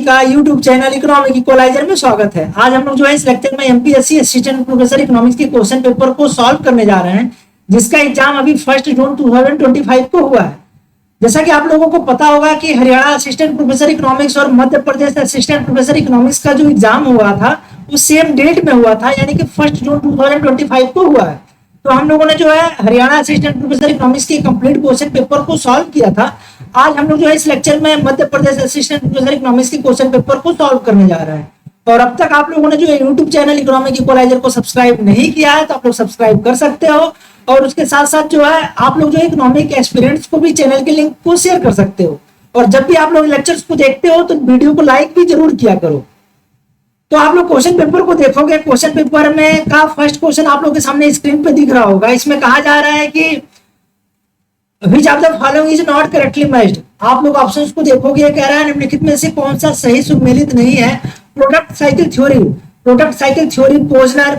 का YouTube channel Economic equaliser में स्वागत है। आज हम लोग जो है इस लेक्चर में एमपीएससी असिस्टेंट प्रोफेसर इकोनॉमिक्स के क्वेश्चन पेपर को सॉल्व करने जा रहे हैं, जिसका एग्जाम अभी 1 जून 2025 को हुआ है। जैसा कि आप लोगों को पता होगा कि हरियाणा असिस्टेंट प्रोफेसर इकोनॉमिक्स और Madhya Pradesh assistant professor economics का जो एग्जाम हुआ था वो सेम डेट में हुआ था, यानी कि 1 जून 2025 को हुआ है। तो हम लोगों ने जो है हरियाणा असिस्टेंट प्रोफेसर इकोनॉमिक्स के कंप्लीट क्वेश्चन पेपर को सॉल्व किया था। आज हम लोग जो है इस लेक्चर में Madhya Pradesh assistant professor economics के क्वेश्चन पेपर को सॉल्व करने जा रहे हैं। और अब तक आप लोगों ने जो यूट्यूब चैनल इकोनॉमिक इक्वलाइजर को सब्सक्राइब नहीं किया है तो आप लोग सब्सक्राइब कर सकते हो, और उसके साथ साथ जो है आप लोग जो इकोनॉमिक एक्सपीरियंस को भी चैनल के लिंक को शेयर कर सकते हो। और जब भी आप लोग लेक्चर्स को देखते हो तो वीडियो को लाइक भी जरूर किया करो। तो आप लोग क्वेश्चन पेपर को देखोगे, क्वेश्चन पेपर में का फर्स्ट क्वेश्चन आप लोग के सामने स्क्रीन पे दिख रहा होगा। इसमें कहा जा रहा है कि which of the following is not correctly matched. आप लोग ऑप्शंस को देखोगे, कह रहा है निम्नलिखित में से कौन सा सही सुमेलित नहीं है। प्रोडक्ट साइकिल थ्योरी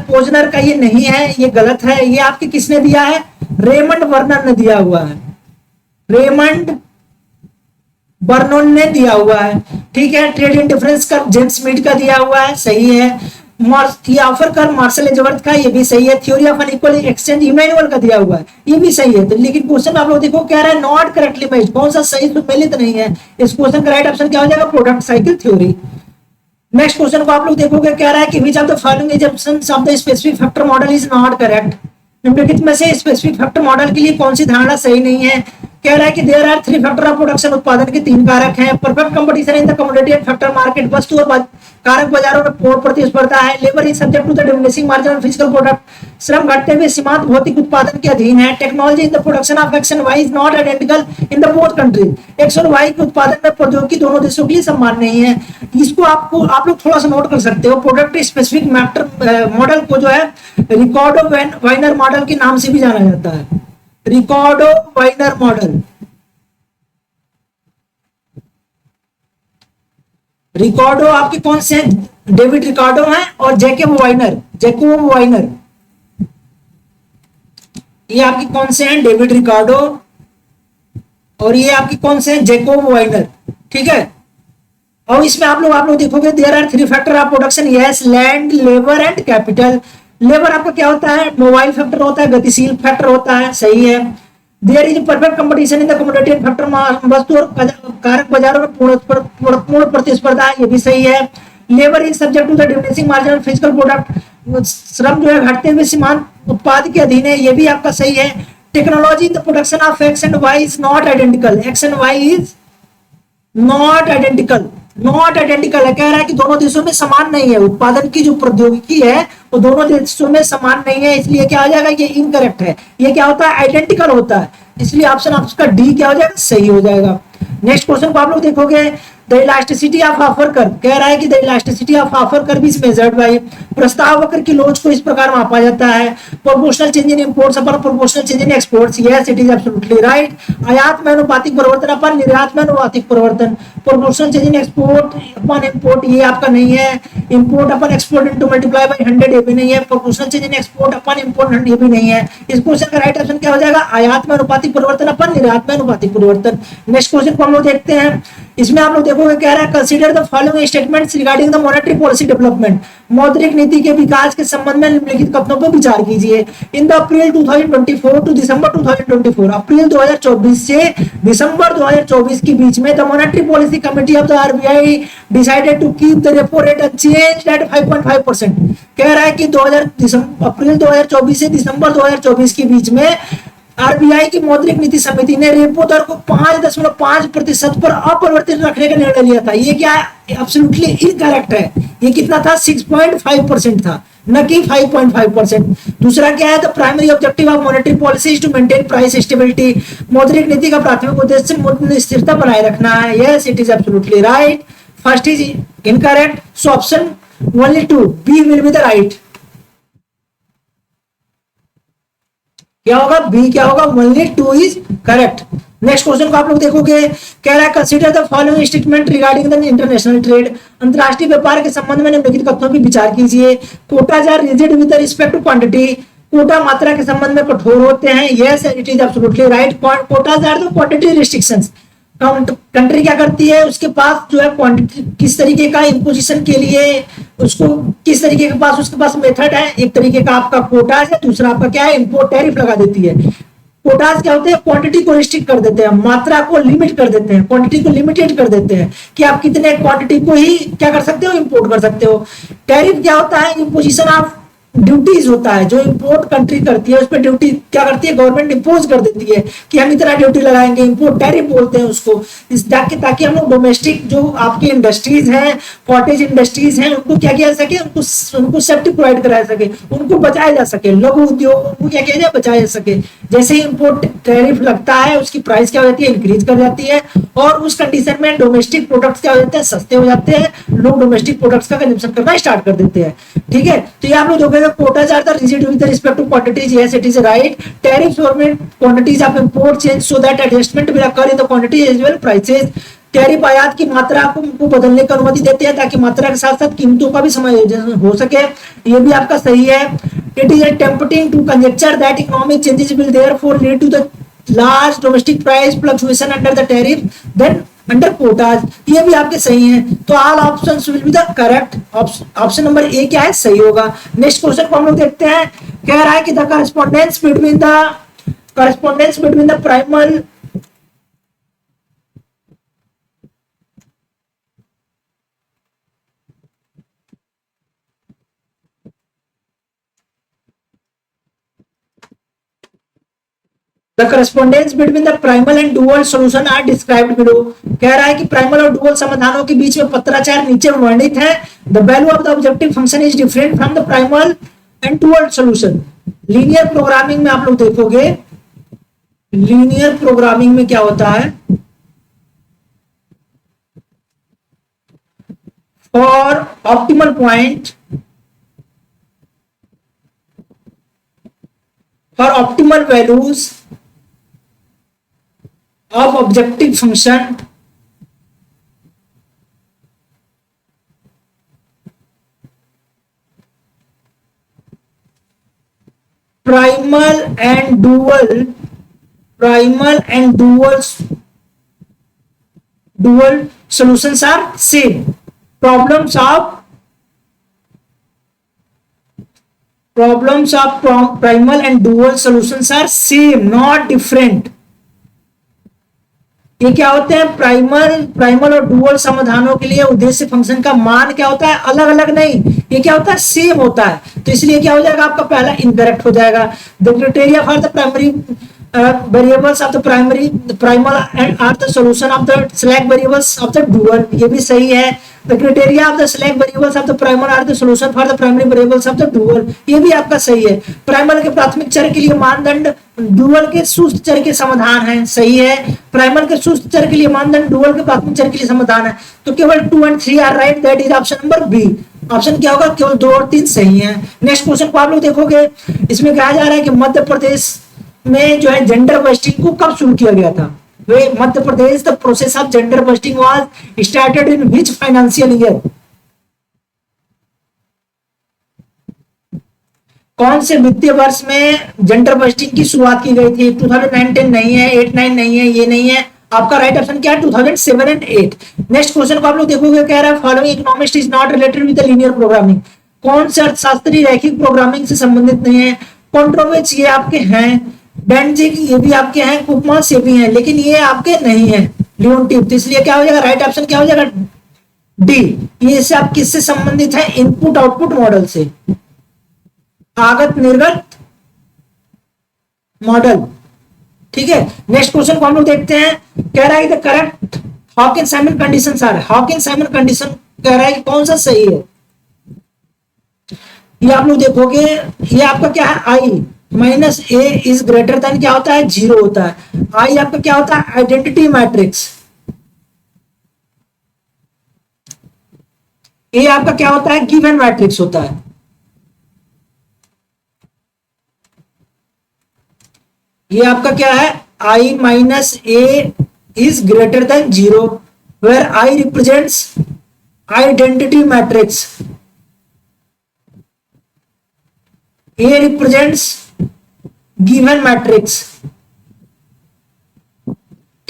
पोजनर का ये नहीं है, ये गलत है। ये आपके किसने दिया है? रेमंड वर्नर ने दिया हुआ है, रेमंड बर्नोन ने दिया हुआ है। ठीक है। ट्रेड इंडिफरेंस का जेम्स मीड का दिया हुआ है, सही है। ऑफर कर मार्शल एजवर्थ का, ये भी सही है। Theory of unequal exchange Emmanuel का दिया हुआ है, ये भी सही है। तो लेकिन क्वेश्चन आप लोग देखो, कह रहा है नॉट करेक्टली मैच्ड, कौन सा सही सुमेलित नहीं है। इस क्वेश्चन का राइट ऑप्शन क्या हो जाएगा? Product cycle theory. Next question को आप लोग देखोगे, कह रहा है कि which of the following assumptions of the specific factor model is not correct. निम्नलिखित में से स्पेसिफिक फैक्टर मॉडल के लिए कौन सी धारणा सही नहीं है। कह रहा है कि there are 3 factor of production, उत्पादन के 3 कारक हैं। Perfect competition in the commodity and factor market, वस्तु और कारक बाजारों में पूर्ण प्रतिस्पर्धा है। Labour is subject to the diminishing margin of physical product, श्रम घटते हुए सीमांत भौतिक उत्पादन के अधीन है। Technology in the production of X and Y is not identical in the both countries, X और वाई के उत्पादन में प्रौद्योगिकी दोनों देशों के लिए समान नहीं है। इसको आप लोग थोड़ा सा नोट कर सकते हो। प्रोडक्ट स्पेसिफिक मॉडल को जो है रिकॉर्डो वाइनर मॉडल के नाम से भी जाना जाता है, रिकॉर्डो वाइनर मॉडल। रिकॉर्डो आपके कौन से हैं? डेविड रिकॉर्डो हैं और जैकोब वाइनर। ये आपकी कौन से हैं? डेविड रिकॉर्डो, और ये आपकी कौन से हैं? Jacob Viner. ठीक है। और इसमें आप लोग देखोगे, there are 3 factor of production, yes, land, labour and capital. Labour आपका क्या होता है? मोबाइल फैक्टर होता है, गतिशील फैक्टर होता है, सही है। There is perfect competition in the commodity and factor, वस्तु और कारक बाजारों में पूर्ण प्रतिस्पर्धा है, ये भी सही है। Labour is subject to the diminishing margin of physical product, श्रम जो है घटते हुए सीमांत उत्पाद के अधीन है, ये भी आपका सही है। Technology in the production of X and Y is not identical, X and Y is not identical है। कह रहा है कि दोनों देशों में समान नहीं है, उत्पादन की जो प्रौद्योगिकी है वो दोनों देशों में समान नहीं है, इसलिए क्या हो जाएगा? ये इनकरेक्ट है। ये क्या होता है? आइडेंटिकल होता है, इसलिए ऑप्शन आपका डी क्या हो जाएगा? सही हो जाएगा। नेक्स्ट क्वेश्चन को आप लोग देखोगे, the elasticity of offer curve, कह रहा है कि the elasticity of offer curve is measured by, प्रस्ताव वक्र की लोच को इस प्रकार मापा जाता है। Proportional change in imports upon proportional change in exports, yes it is absolutely right. आयात में अनुपातिक परिवर्तन अपन निर्यात में अनुपातिक परिवर्तन, proportional change in export upon import, ये आपका नहीं है। Import upon export into multiply by 100, ये भी नहीं है। Proportional change in export upon import 100, ये भी नहीं है। इस क्वेश्चन का राइट ऑप्शन क्या हो जाएगा? आयात में अनुपातिक परिवर्तन अपन निर्यात में अनुपातिक परिवर्तन। नेक्स्ट क्वेश्चन को हम लोग देखते हैं। इसमें आप लोग देखोगे, कह रहा है consider the following statements regarding the monetary policy development, मौद्रिक नीति के विकास के संबंध में निम्नलिखित कथनों पर विचार कीजिए। इन द अप्रैल 2024 टू दिसंबर 2024, अप्रैल 2024 से दिसंबर 2024 के बीच में the monetary policy committee of the RBI decided to keep the repo rate unchanged at 5.5%। कह रहा है कि अप्रैल 2024 से दिसंबर 2024 के बीच में आरबीआई की मौद्रिक नीति समिति ने रेपो दर को 5.5% पर अपरिवर्तित रखने का निर्णय लिया था। ये क्या है? एब्सोल्युटली इनकरेक्ट है। ये कितना था? 6.5% था, न कि 5.5%। दूसरा क्या है? The primary objective of monetary policy is to maintain price stability, मौद्रिक नीति का प्राथमिक उद्देश्य मूल्य स्थिरता बनाए रखना है, yes it is absolutely right. First is incorrect, so option only 2 B will be the right. क्या होगा? बी क्या होगा? Only 2 is correct. Next question को आप लोग देखोगे, कह रहा है consider the following statement regarding the international trade, अंतरराष्ट्रीय व्यापार के संबंध में निम्नलिखित कथनों पर विचार कीजिए। Quotas are rigid with respect to quantity, quota मात्रा के संबंध में कठोर होते हैं, yes it is absolutely right. Quotas are the quantity restrictions, country क्या करती है, उसके पास जो है क्वांटिटी किस तरीके का इम्पोजिशन के लिए उसको किस तरीके के पास उसके पास मेथड है, एक तरीके का आपका कोटाज है, दूसरा आपका क्या है इम्पोर्ट टैरिफ लगा देती है। कोटाज क्या होते हैं, क्वांटिटी को रिस्ट्रिक्ट कर देते हैं, मात्रा को लिमिट कर देते हैं, क्वांटिटी को लिमिटेड कर देते हैं कि आप कितने क्वांटिटी को ही क्या कर सकते हो, इंपोर्ट कर सकते हो। टैरिफ क्या होता है, इम्पोजिशन ऑफ ड्यूटीज होता है, जो इंपोर्ट कंट्री करती है उस पर ड्यूटी क्या करती है, गवर्नमेंट इंपोज कर देती है कि हम इतना ड्यूटी लगाएंगे, इंपोर्ट टैरिफ बोलते हैं उसको। इस ताकि हम लोग डोमेस्टिक जो आपकी इंडस्ट्रीज हैं, कॉटेज इंडस्ट्रीज हैं, उनको क्या किया सके, उनको सेफ्टी प्रोवाइड कराया सके, उनको बचाया जा सके, लघु उद्योगों को क्या किया जाए, बचाया जा सके। जैसे ही इंपोर्ट टैरिफ लगता है उसकी प्राइस क्या हो जाती है, इंक्रीज कर जाती है, और उस कंडीशन में डोमेस्टिक प्रोडक्ट्स क्या हो जाते हैं, सस्ते हो जाते हैं, लोग डोमेस्टिक प्रोडक्ट्स का कंजम्पशन करना स्टार्ट कर देते हैं। ठीक है, तो ये आप लोग quotas are the rigid with respect to quantities. Yes, it is right. Tariffs or quantities of import change so that adjustment will occur in the quantity as well prices. Tariff आयात की मात्रा को बदलने की अनुमति देते हैं ताकि मात्रा के साथ साथ कीमतों का भी समायोजन हो सके। ये भी आपका सही है। It is tempting to conjecture that economic changes will therefore lead to the large domestic price fluctuation under the tariff then under quotas. ये भी आपके सही हैं। तो all options will be the correct. Option number A क्या है, सही होगा। नेक्स्ट क्वेश्चन को हम लोग देखते हैं। कह रहा है कि the correspondence between the primal The correspondence between the primal and dual solution are described below। कह रहा है कि प्राइमल और डुअल समाधानों के बीच में पत्राचार नीचे वर्णित है। The value of the objective function is different from the primal and dual solution। Linear programming में आप लोग देखोगे, लीनियर प्रोग्रामिंग में क्या होता है, for optimal point for optimal values of objective function primal and dual solutions are same। problems of primal and dual solutions are same not different। ये क्या होते हैं, प्राइमल और डुअल समाधानों के लिए उद्देश्य फंक्शन का मान क्या होता है, अलग अलग नहीं, ये क्या होता है, सेम होता है। तो इसलिए क्या हो जाएगा, आपका पहला इनकरेक्ट हो जाएगा। The criteria for the primary variables of the primal and are the solution of the select variables of the dual, ये भी सही है। The criteria of the select variables of the primal are the solution for the primary variables of the dual, ये भी आपका सही है। Primal के प्राथमिक चर के लिए मानदंड डुअल के सुस्त चर के समाधान है, सही है। प्राइमल के सुस्त चर के लिए मानदंड डुअल के प्राथमिक चर के लिए समाधान है। तो केवल 2 और 3 are right, that is option number B. Option क्या होगा, केवल 2 और 3 सही है। नेक्स्ट क्वेश्चन को आप लोग देखोगे, इसमें कहा जा रहा है कि मध्य प्रदेश में जो है जेंडर बस्टिंग को कब शुरू किया गया था। Madhya Pradesh, the process of gender busting was started in which financial year. कौन से वित्तीय वर्ष में जेंडर बस्टिंग की शुरुआत की गई थी। 2009-10 नहीं है, 8-9 नहीं है, ये नहीं है। आपका राइट ऑप्शन क्या है, 2007 एंड 8। नेक्स्ट क्वेश्चन को आप लोग देखोगे, कह रहा है following economist is not related with the linear programming. कौन से अर्थशास्त्री रैखिक प्रोग्रामिंग से संबंधित नहीं है। कॉन्ट्रोविच ये आपके हैं, डेंजिक ये भी आपके हैं, कुपमास ये भी हैं, लेकिन ये आपके नहीं है लियोनटिफ। तो इसलिए क्या हो जाएगा, राइट ऑप्शन क्या हो जाएगा, डी। ये इससे आप किससे संबंधित है, इनपुट आउटपुट मॉडल से, आगत निर्गत मॉडल। ठीक है, नेक्स्ट क्वेश्चन को हम लोग देखते हैं। कह रहा है the correct Hawkins Simon conditions are. Hawkins Simon condition कह रहा है कि कौन सा सही है। ये आप लोग देखोगे, ये आपका क्या है, I minus A is greater than क्या होता है, 0 होता है। आई आपका क्या होता है, आइडेंटिटी मैट्रिक्स। ए आपका क्या होता है, गिवन मैट्रिक्स होता है। ये आपका क्या है, I minus A is greater than 0 where I represents identity matrix, A represents given matrix.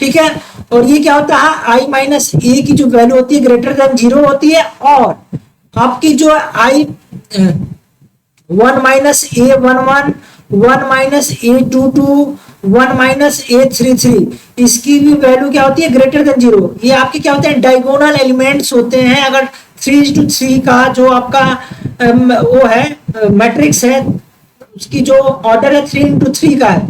ठीक है। और ये क्या होता है, आई माइनस ए की जो वैल्यू होती है ग्रेटर देन 0 होती है, और आपकी जो आई 1 - A 11, 1 - A 22, 1 - A 33, इसकी भी वैल्यू क्या होती है, ग्रेटर देन 0। ये आपके क्या होते हैं, डायगोनल एलिमेंट्स होते हैं। अगर 3:3 का जो आपका वो है मैट्रिक्स है, उसकी जो ऑर्डर है 3:3 का है,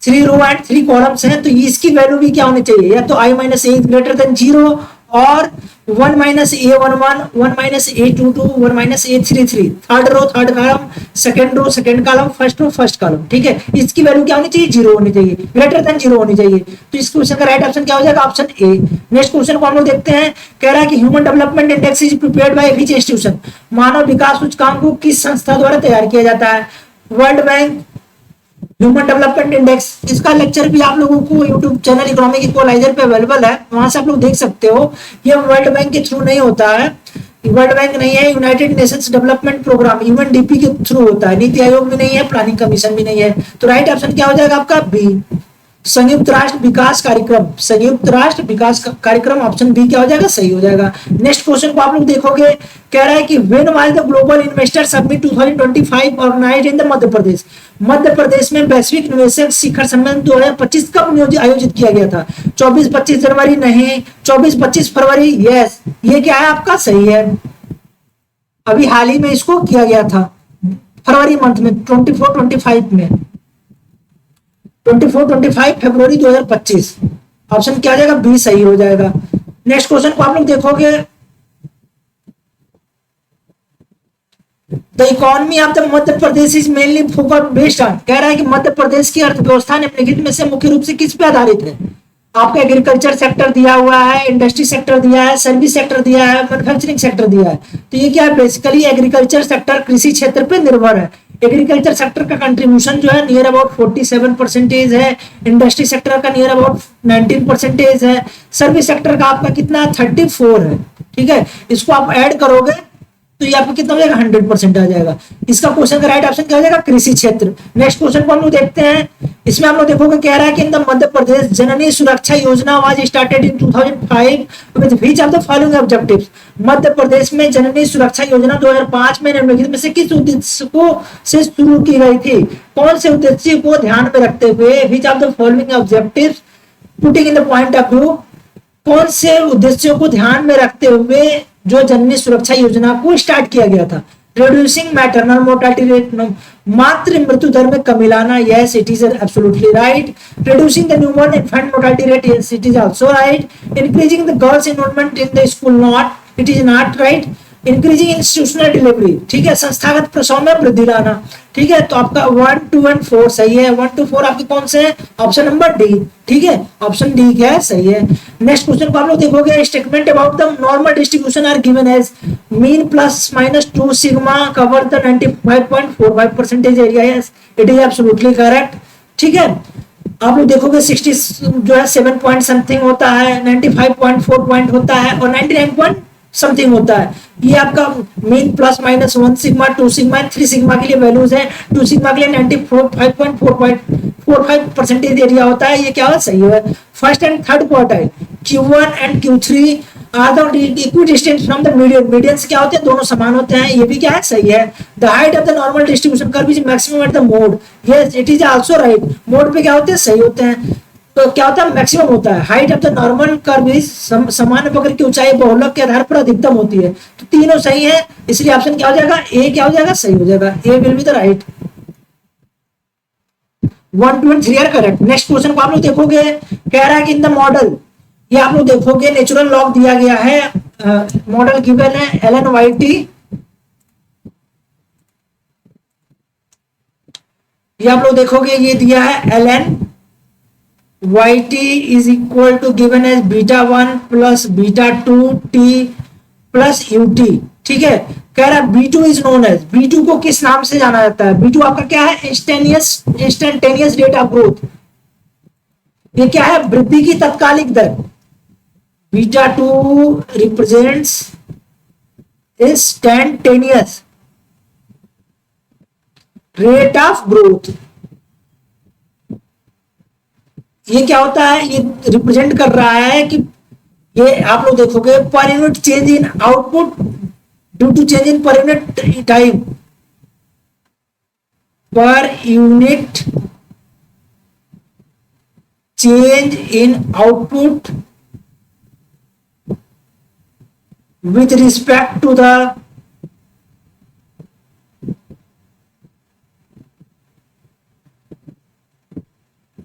3 रो एंड 3 कॉलम्स हैं, तो इसकी वैल्यू भी क्या होनी चाहिए, या तो आई माइनस ए ग्रेटर देन 0, और 1 - A 11, 1 - A 22, 1 - A 33, third row third column, second row second column, first row first column. ठीक है, इसकी वैल्यू क्या होनी चाहिए, 0 होनी चाहिए, ग्रेटर देन 0 होनी चाहिए। तो इस क्वेश्चन का राइट ऑप्शन क्या हो जाएगा, ऑप्शन ए। नेक्स्ट क्वेश्चन को हम लोग देखते हैं, कह रहा है कि human development index is prepared by which institution, मानव विकास सूचकांक को किस संस्था द्वारा तैयार किया जाता है, World Bank, human development index. इसका लेक्चर भी आप लोगों को यूट्यूब चैनल इकोनॉमिक इक्वलाइजर पे अवेलेबल है, वहां से आप लोग देख सकते हो। ये वर्ल्ड बैंक के थ्रू नहीं होता है, वर्ल्ड बैंक नहीं है, United Nations Development Programme UNDP के थ्रू होता है, नीति आयोग भी नहीं है, प्लानिंग कमीशन भी नहीं है। तो राइट ऑप्शन क्या हो जाएगा आपका, बी, संयुक्त राष्ट्र विकास कार्यक्रम, संयुक्त राष्ट्र विकास कार्यक्रम, ऑप्शन बी क्या हो जाएगा, सही हो जाएगा। नेक्स्ट क्वेश्चन को आप लोग देखोगे, कह रहा है कि when was the global investor summit 2025 organised in the Madhya Pradesh, Madhya Pradesh में वैश्विक निवेशक शिखर सम्मेलन 2025 कब आयोजित किया गया था, 24-25 जनवरी नहीं, 24-25 फरवरी, यस, ये क्या है आपका, सही है, अभी हाल ही में इसको किया गया था, फरवरी मंथ में, 24-25 में, 24-25 फरवरी 2025, ऑप्शन क्या आ जाएगा, बी सही हो जाएगा। नेक्स्ट क्वेश्चन को आप लोग देखोगे, the economy of the Madhya Pradesh is mainly focused based on, कह रहा है कि मध्य प्रदेश की अर्थव्यवस्था निम्नलिखित में से मुख्य रूप से किस पे आधारित है, आपका एग्रीकल्चर सेक्टर दिया हुआ है, इंडस्ट्री सेक्टर दिया है, सर्विस सेक्टर दिया है, मैन्युफैक्चरिंग सेक्टर दिया है। तो ये क्या है, बेसिकली एग्रीकल्चर सेक्टर कृषि क्षेत्र पे निर्भर है। एग्रीकल्चर सेक्टर का कंट्रीब्यूशन जो है नियर अबाउट 47% है, इंडस्ट्री सेक्टर का नियर अबाउट 19% है, सर्विस सेक्टर का आपका कितना 34 है। ठीक है, इसको आप ऐड करोगे तो ये आपको कितना हो जाएगा, 100% आ जाएगा। इसका क्वेश्चन का राइट ऑप्शन क्या हो जाएगा, कृषि क्षेत्र। नेक्स्ट क्वेश्चन को हम लोग देखते हैं, इसमें हम लोग देखोगे, कह रहा है कि इन the Madhya Pradesh Janani Suraksha Yojana was started in 2005 with which of the following objectives, Madhya Pradesh में जननी सुरक्षा योजना 2005 में निम्नलिखित में से किस उद्देश्य को से शुरू की गई थी, कौन से उद्देश्य को ध्यान में रखते हुए, which of the following objectives putting in the point of view, कौन से उद्देश्यों को ध्यान में रखते हुए जो जननी सुरक्षा योजना को स्टार्ट किया गया था, रिड्यूसिंग मैटरनल मोर्टालिटी रेट, मातृ मृत्यु दर में कमी लाना, yes it is absolutely right, reducing the newborn infant mortality rate, yes it is also right, increasing the girls enrolment in the school, not, it is not right, increasing institutional delivery, ठीक है, संस्थागत प्रसव में वृद्धि लाना। ठीक है, तो आपका 1, 2 एंड 4 सही है, 1 to 4 आपके कौन से हैं, ऑप्शन नंबर डी। ठीक है, ऑप्शन डी क्या है, सही है। नेक्स्ट क्वेश्चन को आप लोग देखोगे, statement about the normal distribution are given as mean plus minus 2 sigma cover the 95.45% area, yes it is absolutely correct. ठीक है, आप लोग देखोगे 60 जो है 7 पॉइंट समथिंग होता है, 95.4 पॉइंट होता है, और 99 पॉइंट समथिंग होता है। ये आपका mean plus minus 1 sigma, 2 sigma, 3 sigma के लिए वैल्यूज है। 2 सिग्मा के लिए 95.45% एरिया होता है। ये क्या है, सही है। First and third quartile Q1 and Q3 are the equidistant from the median, median से क्या होते हैं, दोनों समान होते हैं। ये भी क्या है, सही है। The height of the normal distribution curve is maximum at the mode, yes it is also right. Mode पे क्या होते हैं, सही होते हैं। तो क्या होता है, मैक्सिमम होता है। Height of the normal curve is सामान्य वक्र की ऊंचाई बहुलक के आधार पर अधिकतम होती है। तो तीनों सही है, इसलिए ऑप्शन क्या हो जाएगा, ए क्या हो जाएगा, सही हो जाएगा। A will be the right. 1, 2 and 3 are correct. Next question को आप लोग देखोगे, कह रहा है कि इन द मॉडल, ये आप लोग देखोगे नेचुरल लॉग दिया गया है, मॉडल गिवन है एलन वाइटी, ये आप लोग देखोगे ये दिया है Elon yt is equal to given as β1 plus β2 t plus ut। ठीक है, कह रहा है B2 is known as, B2 को किस नाम से जाना जाता है, B2 आपका क्या है, इंस्टेंटेनियस रेट ऑफ ग्रोथ। ये क्या है, वृद्धि की तत्कालिक दर। β2 represents instantaneous rate of growth. ये क्या होता है, ये रिप्रेजेंट कर रहा है कि ये आप लोग देखोगे per unit change in output due to change in per unit time, per unit change in output with respect to the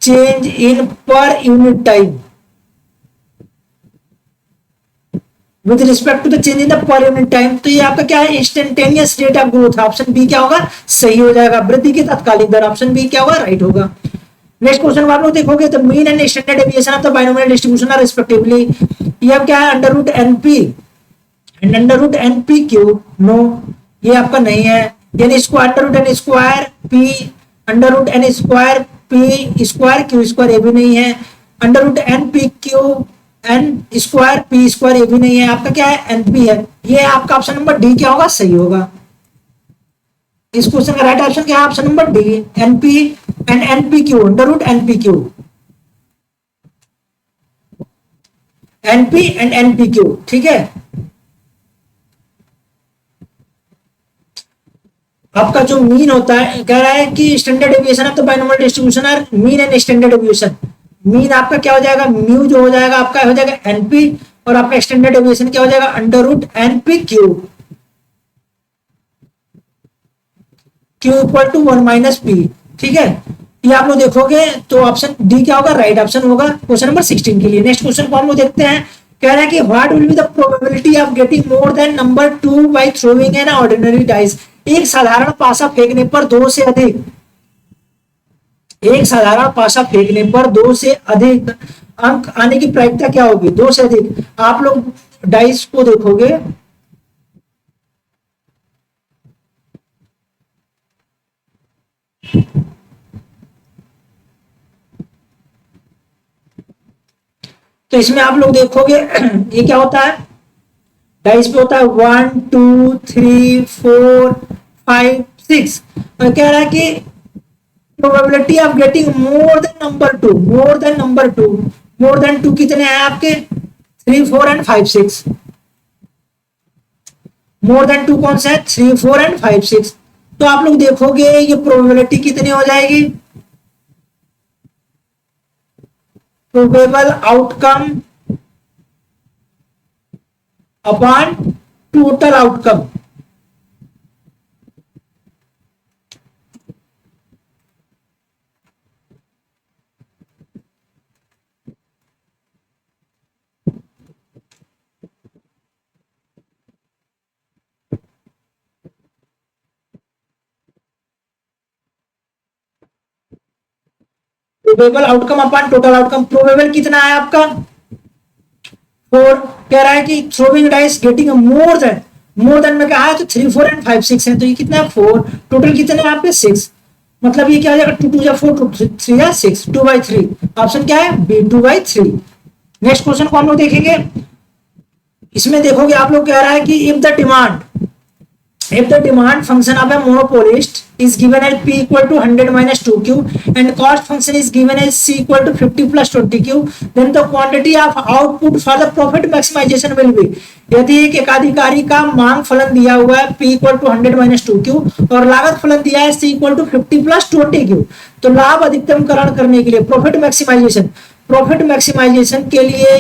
change in per unit time, with respect to the change in the per unit time। तो ये आपका क्या है, instantaneous rate of growth. Option B क्या होगा, सही हो जाएगा। वृद्धि की तात्कालिक दर, ऑप्शन बी क्या होगा, राइट होगा। नेक्स्ट क्वेश्चन आप लोग देखोगे तो mean and standard deviation of the binomial distribution are respectively, ये अब क्या है, under root NP and under root N P Q, no ये आपका नहीं है। यानी square under root N square P under root N square P square Q square, ये भी नहीं है। Under root N P Q N square P square, ये भी नहीं है। आपका क्या है, एन पी है। ये आपका ऑप्शन नंबर डी क्या होगा, सही होगा। इस क्वेश्चन का राइट ऑप्शन क्या है, option number D, N P and N P Q, under root N P Q, N P and N P Q, ठीक है। आपका जो मीन होता है, कह रहा है कि standard deviation of the binomial distribution are mean and standard deviation. Mean आपका क्या हो जाएगा, म्यू जो हो जाएगा आपका हो जाएगा एनपी, और आपका स्टैंडर्ड डेविएशन क्या हो जाएगा, under root NP Q, Q equal to 1 minus P, ठीक है। ये आप लोग देखोगे तो ऑप्शन डी क्या होगा, राइट ऑप्शन होगा क्वेश्चन नंबर 16 के लिए। नेक्स्ट क्वेश्चन को हम लोग देखते हैं। कह रहा है कि what will be the probability of getting more than number 2 by throwing an ordinary dice. एक साधारण पासा फेंकने पर दो से अधिक, एक साधारण पासा फेंकने पर दो से अधिक अंक आने की प्रायिकता क्या होगी, दो से अधिक। आप लोग डाइस को देखोगे तो इसमें आप लोग देखोगे ये क्या होता है, डाइस पे होता है 1 2 3 4 5 6, और कह रहा है कि probability of getting more than number 2, more than number 2, more than 2 कितने हैं आपके, 3 4 एंड 5 6। मोर देन 2 कौन सा है, 3 4 एंड 5 6। तो आप लोग देखोगे ये प्रोबेबिलिटी कितनी हो जाएगी, probable outcome upon total outcome. Probable outcome upon total outcome. Probable कितना है आपका 4, कह रहा है कि throwing dice getting more then, more than में क्या है तो 3 4 एंड 5 6 है, तो ये कितना है 4, टोटल कितने हैं आपके 6, मतलब ये क्या हो जाएगा 2 2 4 2 3 6, 2/3। ऑप्शन क्या है बी, 2/3। नेक्स्ट क्वेश्चन को हम लोग देखेंगे। इसमें देखोगे आप लोग कह रहा है कि if the demand function of a monopolist is given as p equal to 100 minus 2q and cost function is given as c equal to 50 plus 20q, then the quantity of output for the profit maximization will be। यदि एक एकाधिकारी का मांग फलन दिया हुआ है p equal to 100 minus 2q और लागत फलन दिया है c equal to 50 plus 20q, तो लाभ अधिकतमकरण करने के लिए प्रॉफिट मैक्सिमाइजेशन, प्रॉफिट मैक्सिमाइजेशन के लिए,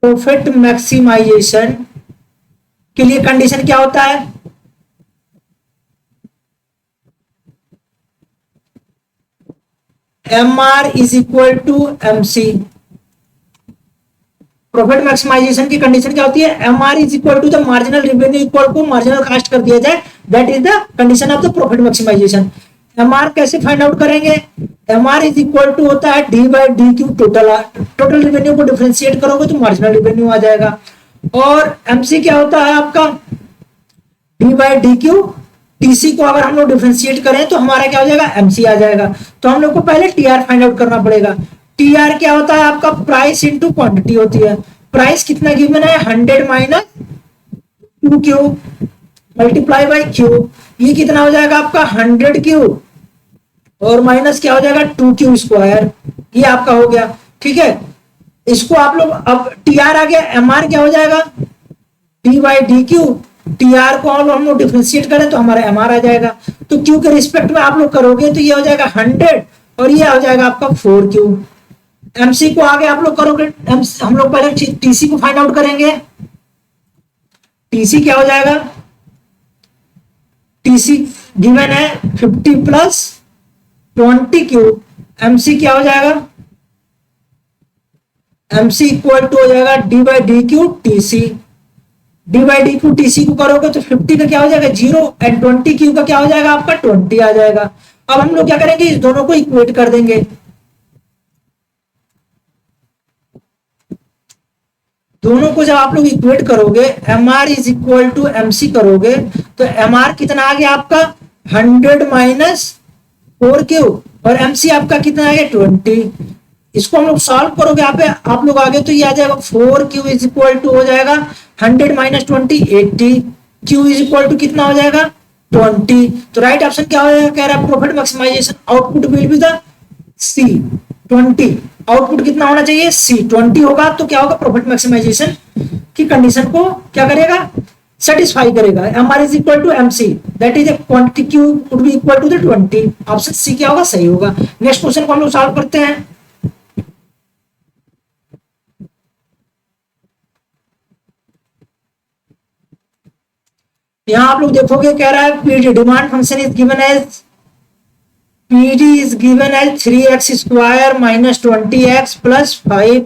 प्रॉफिट मैक्सिमाइजेशन के लिए कंडीशन क्या होता है, MR is equal to MC। Profit maximization की कंडीशन क्या होती है, MR is equal to the marginal revenue equal को मार्जिनल कॉस्ट कर दिया जाए, that is the condition of the profit maximization. MR कैसे फाइंड आउट करेंगे, MR इज इक्वल टू होता है D/DQ टोटल, टोटल रेवेन्यू को डिफरेंशिएट करोगे तो मार्जिनल रेवेन्यू आ जाएगा। और MC क्या होता है आपका D/DQ, TC को अगर हम लोग डिफरेंशिएट करें तो हमारा क्या हो जाएगा MC आ जाएगा। तो हम लोग को पहले TR फाइंड आउट करना पड़ेगा। TR क्या होता है आपका प्राइस इनटू क्वांटिटी होती है। प्राइस कितना गिवन है 100 minus 2Q multiply by Q, ये कितना हो जाएगा आपका 100Q और माइनस क्या हो जाएगा 2Q स्क्वायर। ये आपका हो गया, ठीक है। इसको आप लोग अब टी आर आ गया, एम आर क्या हो जाएगा, D by D Q. T R को हम लोग डिफ्रेंशिएट करें तो हमारा एम आर आ जाएगा। तो क्यू के रिस्पेक्ट में आप लोग करोगे तो ये हो जाएगा 100 और ये हो जाएगा आपका 4Q। एमसी को आगे आप लोग करोगे, हम लोग पहले टीसी को फाइंड आउट करेंगे। टीसी क्या हो जाएगा, टीसी गिवन है 50 प्लस 20Q। एमसी क्या हो जाएगा, एमसी इक्वल टू हो जाएगा D by D Q TC. D by D Q TC को करोगे तो 50 का क्या हो जाएगा 0 एंड 20Q का क्या हो जाएगा आपका 20 आ जाएगा। अब हम लोग क्या करेंगे, इस दोनों को इक्वेट कर देंगे। दोनों को जब आप लोग इक्वेट करोगे, M R is equal to M C करोगे तो एम आर कितना आ गया आपका 100 माइनस 4Q और एम सी आपका कितना आ गया 20। इसको हम लोग सॉल्व करोगे यहाँ पे आप लोग आगे तो ये आ जाएगा 4Q इज इक्वल टू हो जाएगा 100 minus 20 80। Q is equal to कितना हो जाएगा 20। तो राइट ऑप्शन क्या हो जाएगा, कह रहा है profit maximization output will be the C 20। Output कितना होना चाहिए सी 20 होगा तो क्या होगा, प्रॉफिट मैक्सिमाइजेशन की कंडीशन को क्या करेगा, सेटिस्फाई करेगा। M R is equal to M C that is quantity Q would be equal to the 20। Option C क्या होगा, सही होगा। नेक्स्ट क्वेश्चन को हम लोग सॉल्व करते हैं। यहां आप लोग देखोगे कह रहा है PD demand function is given as PD is given as 3x square minus 20x plus 5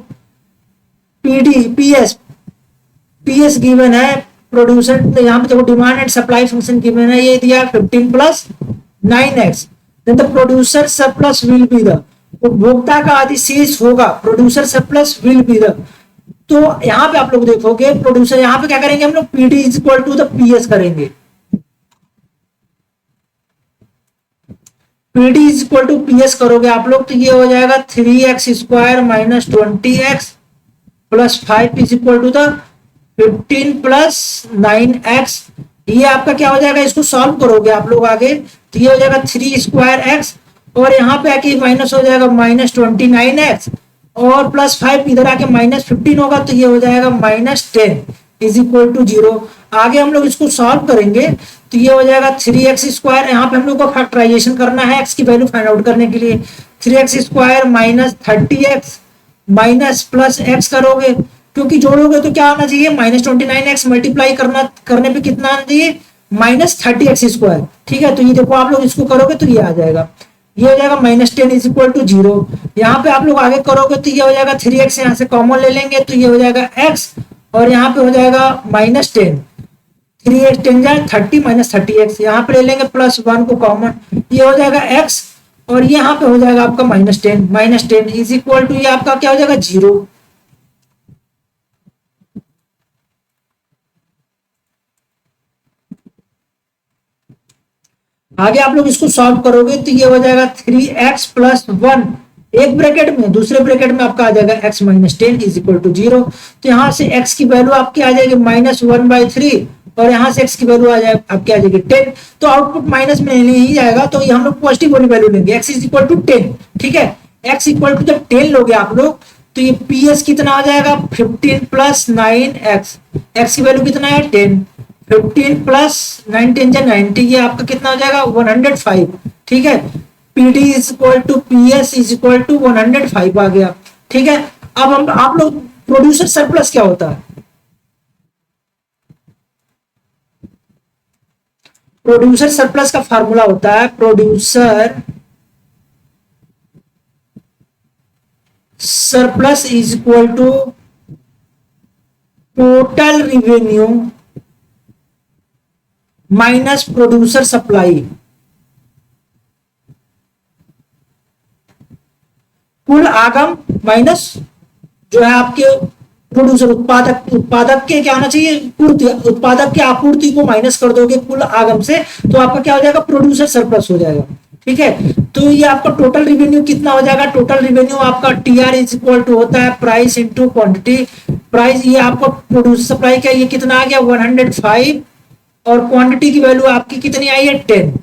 PS given है प्रोड्यूसर, यहाँ पे देखो demand and supply function given है, ये दिया 15 plus 9x। Then the producer surplus will be the, उपभोक्ता का अधिशेष होगा, producer surplus will be the. तो यहाँ पे आप लोग देखोगे प्रोड्यूसर, यहाँ पे क्या करेंगे हम लोग PD is equal to the PS करेंगे। PD is equal to PS करोगे आप लोग तो ये हो जाएगा 3x square minus 20x plus 5 is equal to the 15 plus 9x। ये आपका क्या हो जाएगा, इसको सॉल्व करोगे आप लोग आगे तो ये हो जाएगा 3 स्क्वायर x और यहाँ पे आके माइनस हो जाएगा माइनस 29x और प्लस 5 इधर आके माइनस 15 होगा तो ये हो जाएगा माइनस 10 इज इक्वल टू 0। आगे हम लोग इसको सॉल्व करेंगे तो ये हो जाएगा 3x स्क्वायर, यहाँ पे हम लोग को फैक्टराइजेशन करना है x की वैल्यू फाइंड आउट करने के लिए। 3x square minus 30x minus plus x करोगे, क्योंकि जोड़ोगे तो क्या आना चाहिए माइनस 29x मल्टीप्लाई करने पे कितना आना चाहिए माइनस 30x स्क्वायर। ठीक है, तो ये देखो आप लोग इसको करोगे तो ये आ जाएगा, ये हो जाएगा माइनस 10 इज इक्वल टू 0। यहाँ पे आप लोग आगे करोगे तो ये हो जाएगा 3x, यहाँ से कॉमन ले लेंगे तो ये हो जाएगा x और यहाँ पे हो जाएगा माइनस 10, 3x 10 जाए 30 माइनस 30x, यहाँ पे ले लेंगे प्लस 1 को कॉमन, ये हो जाएगा x और यहाँ पे हो जाएगा आपका माइनस 10 इज इक्वल टू ये आपका क्या हो जाएगा 0। आगे आप लोग इसको सॉल्व करोगे तो ये हो जाएगा 3x प्लस 1 एक ब्रैकेट में, दूसरे ब्रैकेट में आपका आ जाएगा x minus 10 is equal to 0। तो यहाँ से x की वैल्यू आपकी आ जाएगी माइनस 1/3 और यहाँ से x की वैल्यू आ जाए आपकी आ जाएगी 10। तो आउटपुट माइनस में नहीं जाएगा तो ये हम लोग पॉजिटिव वाली वैल्यू लेंगे, x इज इक्वल टू 10। ठीक है, x इक्वल टू जब 10 लोगे आप लोग तो ये PS कितना आ जाएगा 15 प्लस 9x, x की वैल्यू कितना है 10, 15 प्लस 9 10 जा 90, ये आपका कितना हो जाएगा 105। ठीक है, PD is equal to PS is equal to 105 आ गया। ठीक है, अब हम आप लोग प्रोड्यूसर सरप्लस क्या होता है, प्रोड्यूसर सरप्लस का फार्मूला होता है producer surplus is equal to total revenue minus producer supply. कुल आगम माइनस जो है आपके प्रोड्यूसर उत्पादक के क्या आना चाहिए पूर्ति, उत्पादक के आपूर्ति को माइनस कर दोगे कुल आगम से तो आपका क्या हो जाएगा प्रोड्यूसर सरप्लस हो जाएगा। ठीक है, तो ये आपका टोटल रिवेन्यू कितना हो जाएगा, टोटल रिवेन्यू आपका TR इज इक्वल टू होता है प्राइस इंटू क्वांटिटी। प्राइस ये आपका प्रोड्यूसर सप्लाई का ये कितना आ गया 105 और क्वांटिटी की वैल्यू आपकी कितनी आई है 10।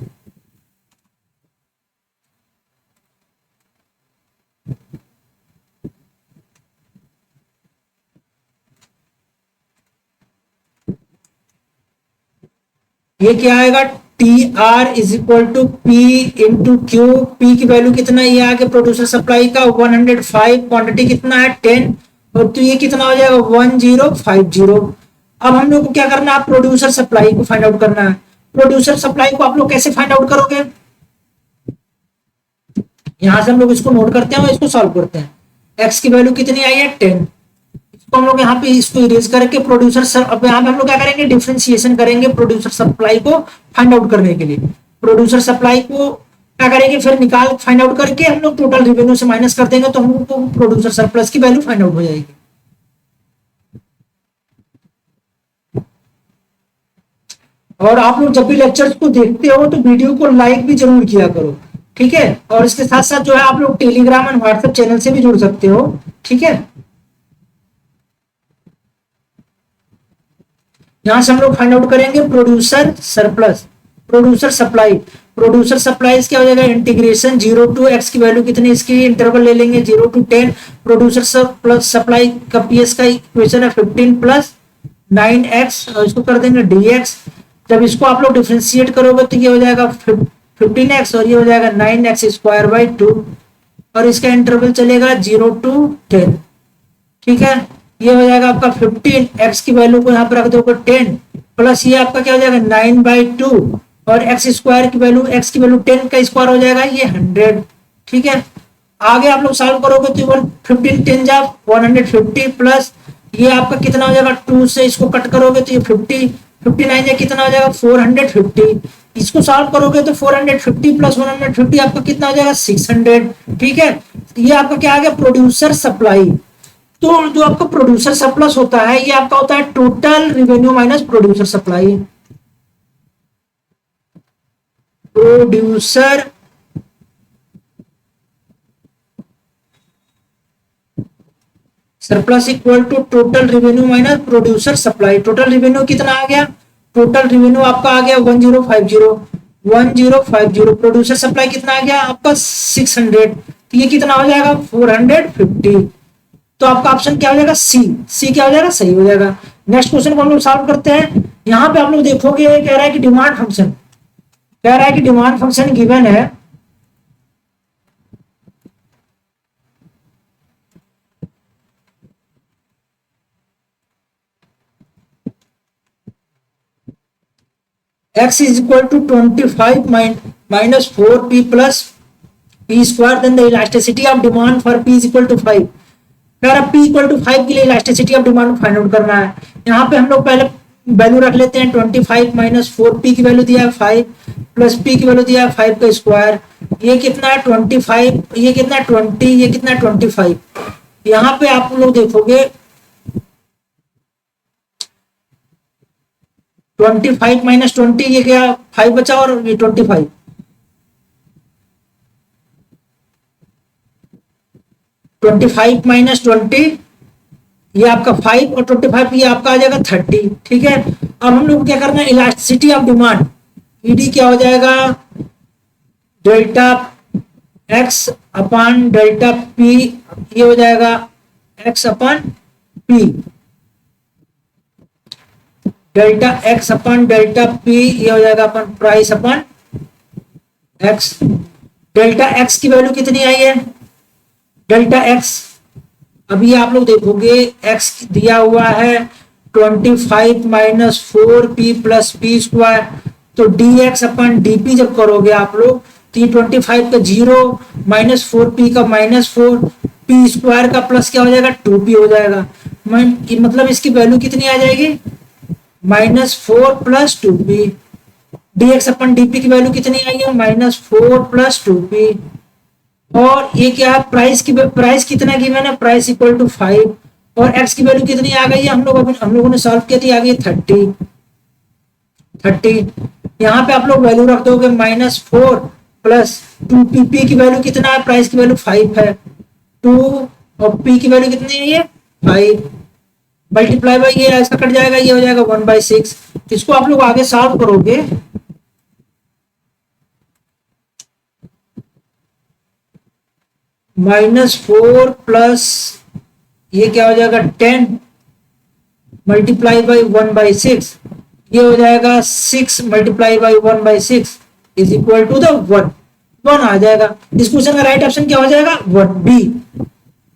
ये क्या आएगा, T R is equal to P into Q. P की वैल्यू कितना है, ये आगे प्रोड्यूसर सप्लाई का 105, क्वांटिटी कितना है 10, और तो ये कितना हो जाएगा 1050। अब हम लोग को क्या करना है, प्रोड्यूसर सप्लाई को फाइंड आउट करना है। प्रोड्यूसर सप्लाई को आप लोग कैसे फाइंड आउट करोगे, यहां से हम लोग इसको नोट करते हैं और इसको सॉल्व करते हैं। एक्स की वैल्यू कितनी आई है 10, इसको हम लोग यहाँ पे इसको इरेज करके प्रोड्यूसर, अब यहाँ पे हम लोग क्या करेंगे, डिफरेंशिएशन करेंगे प्रोड्यूसर सप्लाई को फाइंड आउट करने के लिए। प्रोड्यूसर सप्लाई को क्या करेंगे, फिर निकाल फाइंड आउट करके हम लोग टोटल रेवेन्यू से माइनस कर देंगे, तो हमको प्रोड्यूसर सरप्लस की वैल्यू फाइंड आउट हो जाएगी। और आप लोग जब भी लेक्चर्स को देखते हो तो वीडियो को लाइक भी जरूर किया करो, ठीक है। और इसके साथ साथ जो है आप लोग टेलीग्राम एंड व्हाट्सएप चैनल से भी जुड़ सकते हो, ठीक है। यहां से हम लोग फाइंड आउट करेंगे producer surplus, producer supply. Producer supply क्या हो जाएगा, इंटीग्रेशन 0 टू एक्स की वैल्यू कितनी, इसकी इंटरवल ले लेंगे 0 टू 10। प्रोड्यूसर सप्लाई का पीएस का इक्वेशन है 15 प्लस 9x, और इसको कर देंगे dx। जब इसको आप लोग डिफरेंशिएट करोगे तो ये हो जाएगा 15x और ये हो जाएगा 9x स्क्वायर बाई 2, और इसका इंटरवल चलेगा 0 टू 10, ठीक है। ये हो जाएगा आपका 15, एक्स की वैल्यू को यहाँ पर रख दोगे 10, प्लस ये आपका क्या हो जाएगा 9/2, और एक्स स्क्वायर की वैल्यू, एक्स की वैल्यू 10 का स्क्वायर हो जाएगा ये 100, ठीक है। आगे आप लोग सॉल्व करोगे तो 15 10 जा 150, प्लस ये आपका कितना हो जाएगा 2 से इसको कट करोगे तो ये 59 या कितना हो जाएगा 450। इसको सॉल्व करोगे तो 450 प्लस 150 आपका कितना हो जाएगा 600, ठीक है। ये आपका क्या आ गया, प्रोड्यूसर सप्लाई। तो जो आपका प्रोड्यूसर सरप्लस होता है ये आपका होता है total revenue minus producer supply. Producer surplus equal to total revenue minus producer supply. Total revenue कितना आ गया, टोटल रेवेन्यू आपका आ गया 1050। प्रोड्यूसर सप्लाई कितना आ गया आपका 600, तो ये कितना हो जाएगा 450। तो आपका ऑप्शन क्या हो जाएगा, सी क्या हो जाएगा, सही हो जाएगा। नेक्स्ट क्वेश्चन को हम लोग सॉल्व करते हैं। यहां पे आप लोग देखोगे कह रहा है कि डिमांड फंक्शन, कह रहा है कि डिमांड फंक्शन गिवन है, x is equal to 25 minus 4p plus p square, then the elasticity of demand for p is equal to 5। अगर p इक्वल टू 5 के लिए elasticity of demand find out करना है। यहाँ पे हम लोग पहले वैल्यू रख लेते हैं 25 माइनस 4p की वैल्यू दिया है 5 प्लस p की वैल्यू दिया है 5 का स्क्वायर, ये कितना है 25, ये कितना है 20, ये कितना है 25। यहाँ पे आप लोग देखोगे 25 माइनस 20 ये क्या 5 बचा और ये 25, 25 माइनस 20 ये आपका 5 और 25 ये आपका आ जाएगा 30, ठीक है। अब हम लोग क्या करना है, इलास्टिसिटी ऑफ डिमांड ईडी क्या हो जाएगा, delta X upon delta P, ये हो जाएगा X upon P, delta X upon delta P ये हो जाएगा अपन price upon X. Delta X की वैल्यू कितनी आई है, डेल्टा एक्स अभी आप लोग देखोगे एक्स दिया हुआ है 25 minus 4p plus P square, तो dx अपन dp जब करोगे आप लोग तो ये 25 का 0 माइनस 4p का माइनस 4 p स्क्वायर का प्लस क्या हो जाएगा 2p हो जाएगा। मतलब इसकी वैल्यू कितनी आ जाएगी -4 प्लस 2p। dx अपन dp की वैल्यू कितनी आई है -4 प्लस 2p। और ये क्या है, प्राइस कितना गिवन है, प्राइस इक्वल टू 5, और x की वैल्यू कितनी आ गई है, हम लोगों ने सॉल्व किया थी, आ गई 30। यहाँ पे आप लोग वैल्यू रख दोगे -4 प्लस 2p, p की वैल्यू कितना है, प्राइस की वैल्यू 5 है, 2 और p की वैल्यू कितनी है ये 5, मल्टीप्लाई बाई ये ऐसा कट जाएगा, ये हो जाएगा 1/6। इसको आप लोग आगे सॉल्व करोगे -4 प्लस ये क्या हो जाएगा 10 मल्टीप्लाई बाई 1/6, ये हो जाएगा 6 multiply by 1/6 is equal to the 1, 1 आ जाएगा। इस क्वेश्चन का राइट ऑप्शन क्या हो जाएगा? 1 बी।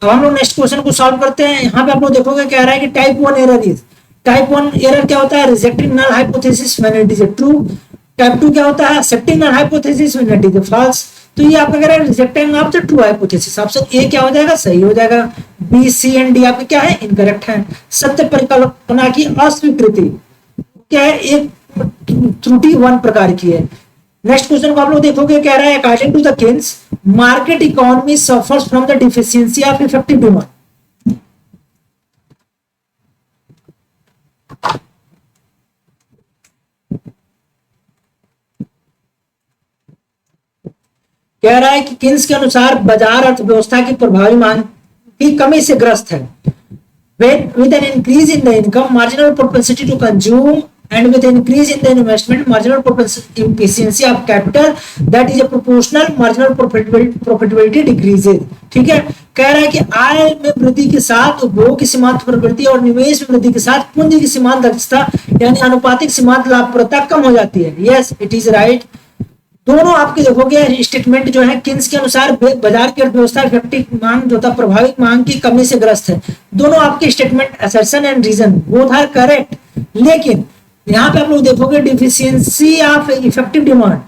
अब हम लोग नेक्स्ट क्वेश्चन को सॉल्व करते हैं। यहाँ पे आप लोग देखोगे कह रहा है कि type 1 error is, type 1 error क्या होता है? Rejecting null hypothesis when it is true. Type 2 क्या होता है? Accepting null hypothesis when it is false. तो ये आपका कह रहा है rejecting of the true hypothesis. Option A क्या हो जाएगा? सही हो जाएगा। बी सी एंड डी आपके क्या है? इनकरेक्ट है। सत्य परिकल्पना की अस्वीकृति क्या है? एक त्रुटि 1 प्रकार की है। नेक्स्ट क्वेश्चन को आप लोग देखोगे कह रहा है according to the Keynes market economy suffers from the deficiency of effective demand. कह रहा है कि किन्स के अनुसार बाजार अर्थव्यवस्था की प्रभावी मांग की कमी से ग्रस्त है। with an increase in the income, marginal propensity to consume, and with an increase in the investment, marginal efficiency of capital, that is a proportional marginal profitability decreases। ठीक है, कह रहा है कि आय में वृद्धि के साथ उपभोग की सीमांत प्रवृत्ति और निवेश में वृद्धि के साथ पूंजी की सीमांत दक्षता यानी अनुपातिक सीमांत लाभप्रदता कम हो जाती है। Yes it is right. दोनों आपके देखोगे स्टेटमेंट जो है किन्स के अनुसार बाजार की अर्थव्यवस्था इफेक्टिव मांग जो था प्रभावित मांग की कमी से ग्रस्त है। दोनों आपके statement assertion and reason both are correct, लेकिन यहाँ पे आप लोग देखोगे डिफिशियंसी ऑफ इफेक्टिव डिमांड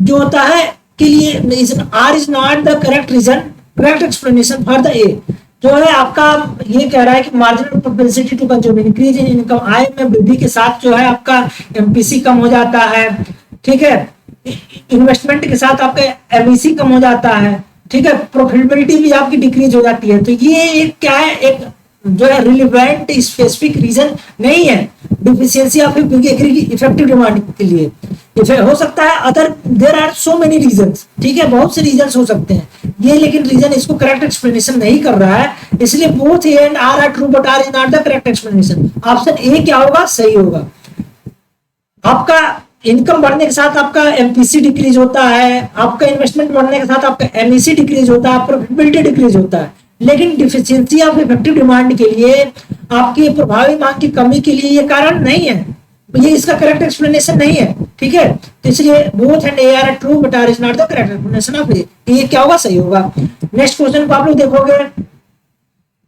जो होता है के लिए R is not the correct reason, correct explanation for the A. जो है आपका ये कह रहा है कि marginal propensity to consume increase in income, आय में वृद्धि के साथ जो है आपका एमपीसी कम हो जाता है। ठीक है, इन्वेस्टमेंट के साथ आपका एमईसी कम हो जाता है। ठीक है, प्रॉफिटेबिलिटी भी आपकी डिक्रीज हो जाती है। तो ये एक क्या है, एक जो है रिलेवेंट स्पेसिफिक रीजन नहीं है डिफिशियंसी ऑफ इफेक्टिव डिमांड के लिए। हो सकता है other there are so many reasons. ठीक है, बहुत से रीजंस हो सकते हैं ये, लेकिन रीजन इसको करेक्ट एक्सप्लेनेशन नहीं कर रहा है, इसलिए both A and R true but R is not the correct explanation. Option A क्या होगा? सही होगा। आपका इनकम बढ़ने के साथ आपका एमपीसी डिक्रीज होता है, आपका इन्वेस्टमेंट बढ़ने के साथ आपका एमईसी डिक्रीज होता है, प्रॉफिटेबिलिटी डिक्रीज होता है, लेकिन डिफिशियंसी ऑफ इफेक्टिव डिमांड के लिए आपकी प्रभावी मांग की कमी के लिए ये कारण नहीं है, ये इसका करेक्ट एक्सप्लेनेशन नहीं है। ठीक है, तो इसलिए both and A are true but R is not the correct explanation of A. ये क्या होगा? सही होगा। नेक्स्ट क्वेश्चन को आप लोग देखोगे,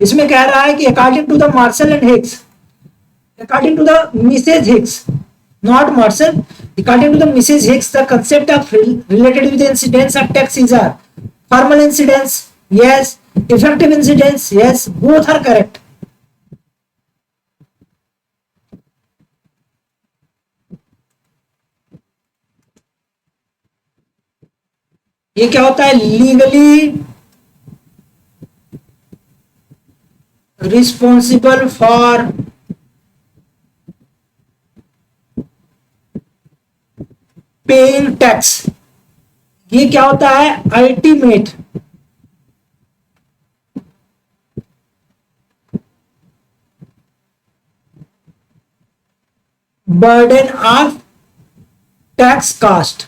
इसमें कह रहा है कि according to the Marshall and Hicks, according to the Mrs Hicks not Marshall, according to the Mrs. Hicks, the concept of related with the incidence of taxes are formal incidence, yes, effective incidence, yes, both are correct। ये क्या होता है? Legally responsible for paying tax. ये क्या होता है? Ultimate burden of tax cost.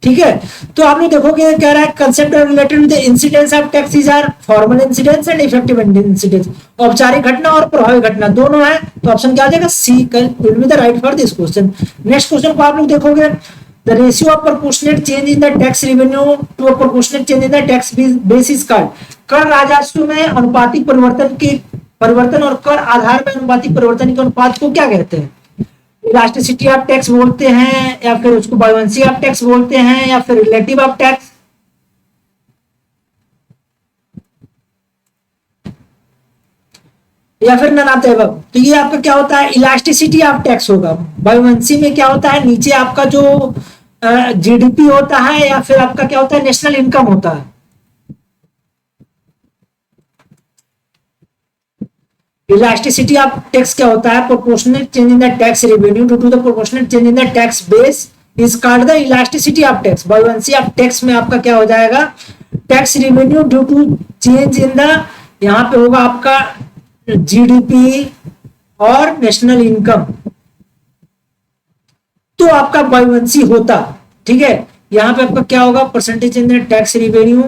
ठीक है, तो आप लोग देखोगे कह रहा है concept related with the incidence of taxes are formal incidence and effective incidence. औपचारिक घटना और प्रभावी घटना दोनों है, तो ऑप्शन क्या आ जाएगा? C will be the right for this question. Next question को आप लोग देखोगे the ratio of proportionate change in the tax revenue to a proportionate change in the tax base is called. कर राजस्व में अनुपातिक परिवर्तन और कर आधार में अनुपातिक परिवर्तन के अनुपात को क्या कहते हैं? इलास्टिसिटी ऑफ टैक्स बोलते हैं, या फिर उसको बायोवेंसी ऑफ टैक्स बोलते हैं, या फिर रिलेटिव ऑफ टैक्स, या फिर नन ऑफ द अबव। तो ये आपका क्या होता है? इलास्टिसिटी ऑफ टैक्स होगा। बायोवेंसी में क्या होता है? नीचे आपका जो जीडीपी होता है, या फिर आपका क्या होता है? नेशनल इनकम होता है। इलास्टिसिटी ऑफ टैक्स क्या होता है? Proportionate change in the tax revenue due to the proportionate change in the tax base is called the elasticity of tax. Buoyancy of tax में आपका क्या हो जाएगा? Tax revenue due to change in the, यहां पे होगा आपका GDP और नेशनल इनकम, तो आपका बायोवेंसी होता। ठीक है, यहां पे आपका क्या होगा? Percentage in the tax revenue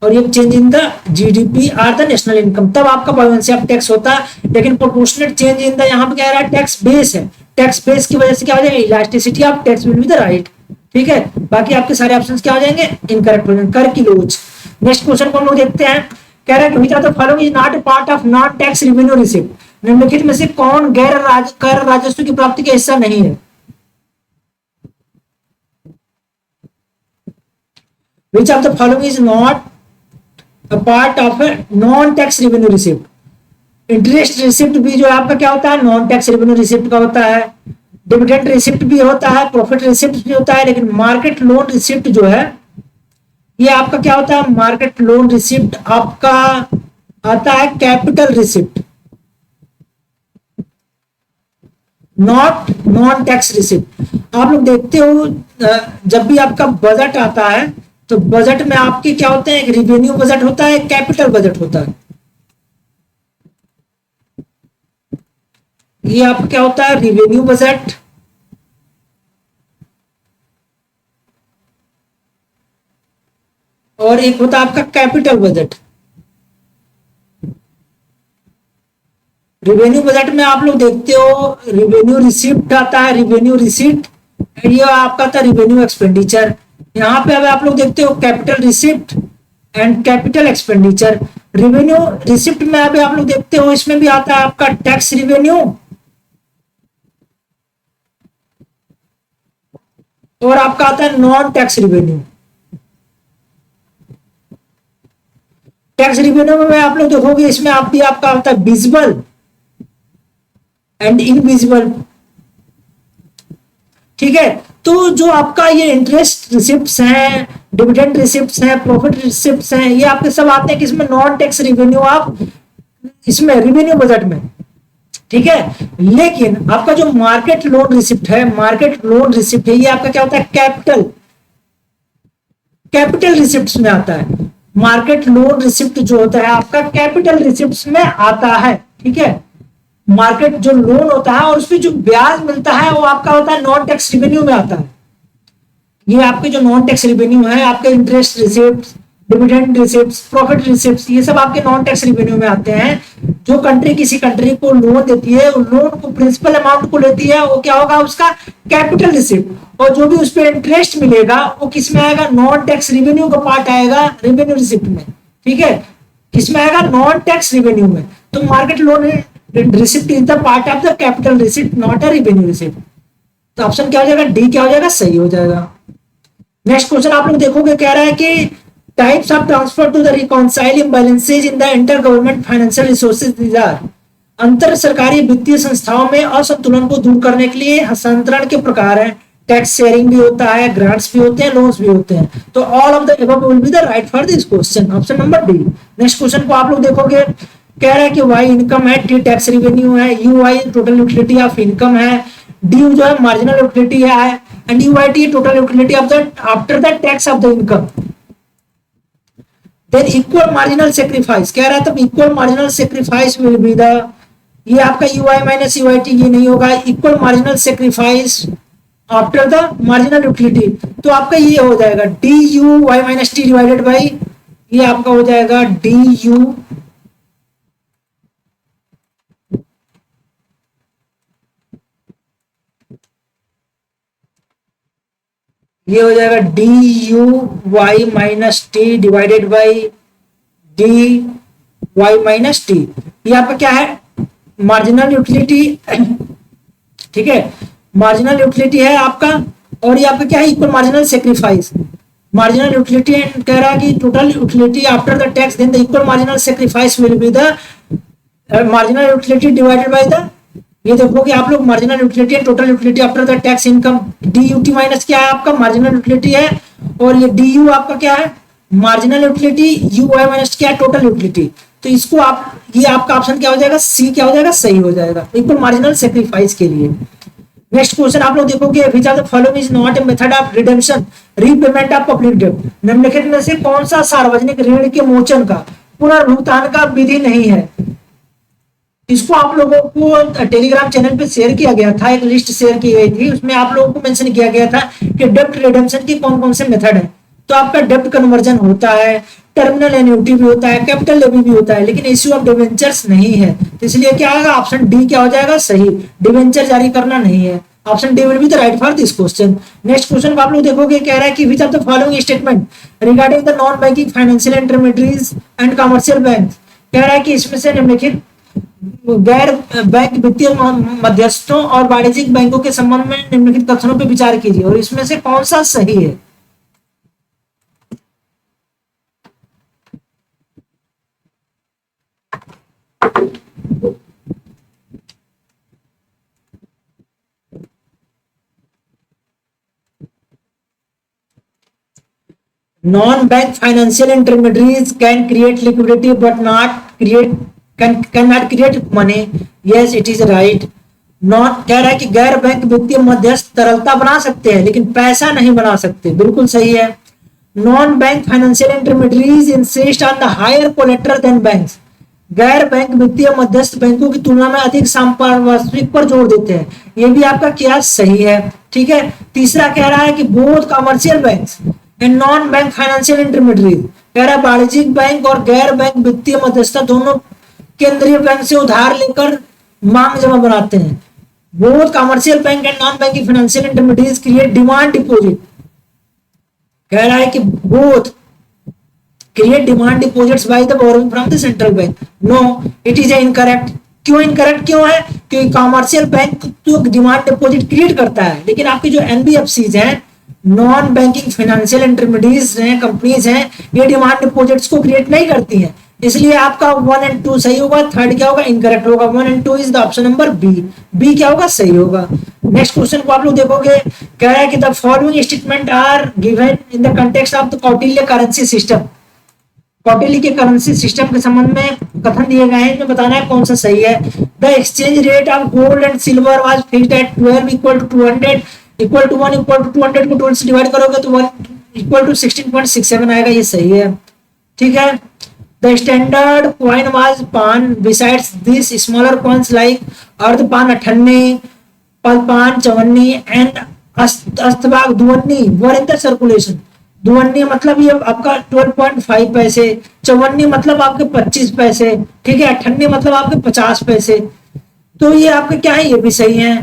और ये change in the GDP are the national income, तब आपका प्रोविंशियल ऑफ टैक्स होता है। लेकिन प्रोपोर्शनेट चेंज इन द यहाँ पे क्या आ रहा है, टैक्स बेस है, टैक्स बेस की वजह से क्या हो जाएगा, elasticity of tax will be the right. ठीक है, बाकी आपके सारे ऑप्शंस क्या हो जाएंगे, इनकरेक्ट हो जाएंगे। कर की लोच। नेक्स्ट क्वेश्चन को हम लोग देखते हैं, कह रहा है कि the following is not a part of non tax revenue receipt, निम्नलिखित में से कौन कर राजस्व की प्राप्ति का हिस्सा नहीं है। Which of the following is not a part of a non tax revenue receipt. Interest receipt भी जो आपका क्या होता है, नॉन टैक्स रेवेन्यू रिसिप्ट का होता है। डिविडेंड रिसिप्ट भी होता है, प्रॉफिट रिसिप्ट भी होता है। लेकिन मार्केट लोन रिसिप्ट जो है ये आपका क्या होता है, मार्केट लोन रिसिप्ट आपका आता है capital receipt, not non tax receipt. आप लोग देखते हो जब भी आपका बजट आता है तो बजट में आपके क्या होते हैं, एक रिवेन्यू बजट होता है, एक कैपिटल बजट होता है। ये आपका क्या होता है, रिवेन्यू बजट, और एक होता है आपका कैपिटल बजट। रिवेन्यू बजट में आप लोग देखते हो रिवेन्यू रिसिप्ट आता है, रिवेन्यू रिसिप्ट, ये आपका था रिवेन्यू एक्सपेंडिचर। यहाँ पे अब आप लोग देखते हो capital receipt and capital expenditure. Revenue receipt में अभी आप लोग देखते हो इसमें भी आता है आपका टैक्स रिवेन्यू और आपका आता है non tax revenue. Tax revenue में आप लोग देखोगे इसमें आप भी आपका आता है विजिबल एंड इनविजिबल। ठीक है, तो जो आपका ये इंटरेस्ट रिसिप्ट्स हैं, डिविडेंड रिसिप्ट्स हैं, प्रॉफिट रिसिप्ट्स हैं, ये आपके सब आते हैं कि इसमें नॉन टैक्स रिवेन्यू आप इसमें रिवेन्यू बजट में। ठीक है, लेकिन आपका जो मार्केट लोन रिसिप्ट है, मार्केट लोन रिसिप्ट है, ये आपका क्या होता है, कैपिटल रिसिप्ट्स में आता है। मार्केट लोन रिसिप्ट जो होता है आपका कैपिटल रिसिप्ट्स में आता है। ठीक है, मार्केट जो लोन होता है और उसमें जो ब्याज मिलता है वो आपका होता है नॉन टैक्स रिवेन्यू में आता है। ये आपके जो नॉन टैक्स रिवेन्यू है, आपके interest receipt, dividend receipt, profit receipt, ये सब आपके नॉन टैक्स रिवेन्यू में आते हैं। जो कंट्री किसी कंट्री को लोन देती है, लोन को प्रिंसिपल अमाउंट को लेती है, वो क्या होगा, उसका कैपिटल रिसिप्ट, और जो भी उस पर इंटरेस्ट मिलेगा वो किस में आएगा, नॉन टैक्स रिवेन्यू का पार्ट आएगा रेवेन्यू रिसिप्ट में। ठीक है, किसमें आएगा, नॉन टैक्स रिवेन्यू में। तो market loan receipt is the part of the capital receipt, not a revenue receipt. तो ऑप्शन क्या हो जाएगा, डी क्या हो जाएगा, सही हो जाएगा। नेक्स्ट क्वेश्चन आप लोग देखोगे, कह रहा है कि types of transfer to the reconciling balances in the inter government financial resources. These are, अंतर सरकारी वित्तीय संस्थाओं में असंतुलन को दूर करने के लिए हस्तांतरण के प्रकार हैं। टैक्स शेयरिंग भी होता है, ग्रांट्स भी होते हैं, लोन्स भी होते हैं। तो all of the above will be the right for this question, option number D. Next question को आप लोग देखोगे, कह रहा है कि वाई इनकम है, टी टैक्स रेवेन्यू है, U Y total utility of income है, डी जो है मार्जिनल यूटिलिटी है, and U I T total utility of the after the tax of the income. Then equal marginal sacrifice, कह रहा है तब equal marginal sacrifice will be the, ये आपका U I minus U I T ये नहीं होगा, equal marginal sacrifice after the marginal utility. तो आपका ये हो जाएगा D U Y minus T divided by, ये आपका हो जाएगा डी यू ये हो जाएगा D U Y minus T divided by D Y minus T. ये आपका क्या है, मार्जिनल यूटिलिटी। ठीक है, मार्जिनल यूटिलिटी है आपका, और ये आपका क्या है, equal marginal sacrifice. Marginal utility कह रहा है कि total utility after the tax, then the equal marginal sacrifice will be the marginal utility divided by the, ये देखोगे आप लोग मार्जिनल यूटिलिटी है, total utility after the tax income. D U T minus क्या है आपका, मार्जिनल यूटिलिटी है, और ये डी यू आपका क्या है, marginal utility, U Y minus क्या है, टोटल यूटिलिटी। तो इसको आप, ये आपका ऑप्शन क्या हो जाएगा, सी क्या हो जाएगा, सही हो जाएगा, इक्वल मार्जिनल सेक्रीफाइस के लिए। नेक्स्ट क्वेश्चन आप लोग देखोगे, which of the following is not a method of redemption repayment of public डेब्ट। निम्नलिखित में से कौन सा सार्वजनिक ऋण के मोचन का पुनर्भुगतान का विधि नहीं है। इसको आप लोगों को टेलीग्राम चैनल पे शेयर किया गया था, एक लिस्ट शेयर की गई थी, उसमें आप लोगों को मेंशन किया गया था कि डेब्ट रिडेम्पशन की कौन कौन से मेथड है। तो आपका डेब्ट कन्वर्जन होता है, टर्मिनल एन्युटी भी होता है, कैपिटल लेवी भी होता है, लेकिन इश्यू ऑफ डिवेंचर्स नहीं है। तो इसलिए क्या आएगा, ऑप्शन डी क्या हो जाएगा सही, डिवेंचर जारी करना नहीं है। Option D will be the right for this question. Next question को आप लोग देखोगे, कह रहा है कि विच of the following statement regarding the non banking financial intermediaries and commercial bank, कह रहा है कि इसमें से निम्नलिखित गैर बैंक वित्तीय मध्यस्थों और वाणिज्यिक बैंकों के संबंध में निम्नलिखित कथनों पर विचार कीजिए और इसमें से कौन सा सही है। Non-bank financial intermediaries can create liquidity but not create cannot create money. Yes, it is right. Not कह रहा है कि गैर बैंक वित्तीय मध्यस्थ तरलता बना सकते हैं लेकिन पैसा नहीं बना सकते, बिल्कुल सही है। Non bank financial intermediaries insist on the higher collateral than banks, गैर बैंक वित्तीय मध्यस्थ बैंकों की तुलना में अधिक संपार्श्विक पर जोर देते हैं, ये भी आपका क्या सही है। ठीक है, तीसरा कह रहा है कि both commercial banks and non bank financial intermediate, कह रहा है वाणिज्यिक बैंक और गैर बैंक वित्तीय मध्यस्थता दोनों केंद्रीय बैंक से उधार लेकर मांग जमा बनाते हैं। Both commercial bank and non banking financial intermediate create demand deposit, कह रहा है कि both create demand deposits by the borrowing from the central bank. No, it is incorrect. क्यों इनकरेक्ट क्यों है, क्योंकि कमर्शियल बैंक तो डिमांड डिपॉजिट क्रिएट करता है लेकिन आपकी जो एनबीएफसीज हैं, नॉन बैंकिंग फाइनेंशियल इंटरमीडिएट्स हैं, कंपनीज हैं, ये डिमांड डिपॉजिट्स को क्रिएट नहीं करती हैं। इसलिए आपका 1 और 2 सही होगा, थर्ड क्या होगा इनकरेक्ट होगा। 1 और 2 is the option number B, B क्या होगा सही होगा। नेक्स्ट क्वेश्चन को आप लोग देखोगे, कह रहा है कि the following statement are given in the context of the Kautilya currency system, Kautilya के करेंसी सिस्टम के संबंध में कथन दिए गए हैं, इसमें बताना है कौन सा सही है। The exchange rate of gold and silver was fixed at 12 equal to 200 equal to 1 equal to 200 को 12 से डिवाइड करोगे तो 1 इक्वल टू 16.67 आएगा, ये सही है। ठीक है, the standard coin was pan, besides this smaller coins like ardha pan 98, पल पान 54 एंड अस्तबाग 52 वर इन द सर्कुलेशन। 52 मतलब ये आपका 12.5 पैसे, 54 मतलब आपके 25 पैसे, ठीक है, 98 मतलब आपके 50 पैसे, तो ये आपके क्या है, ये भी सही है।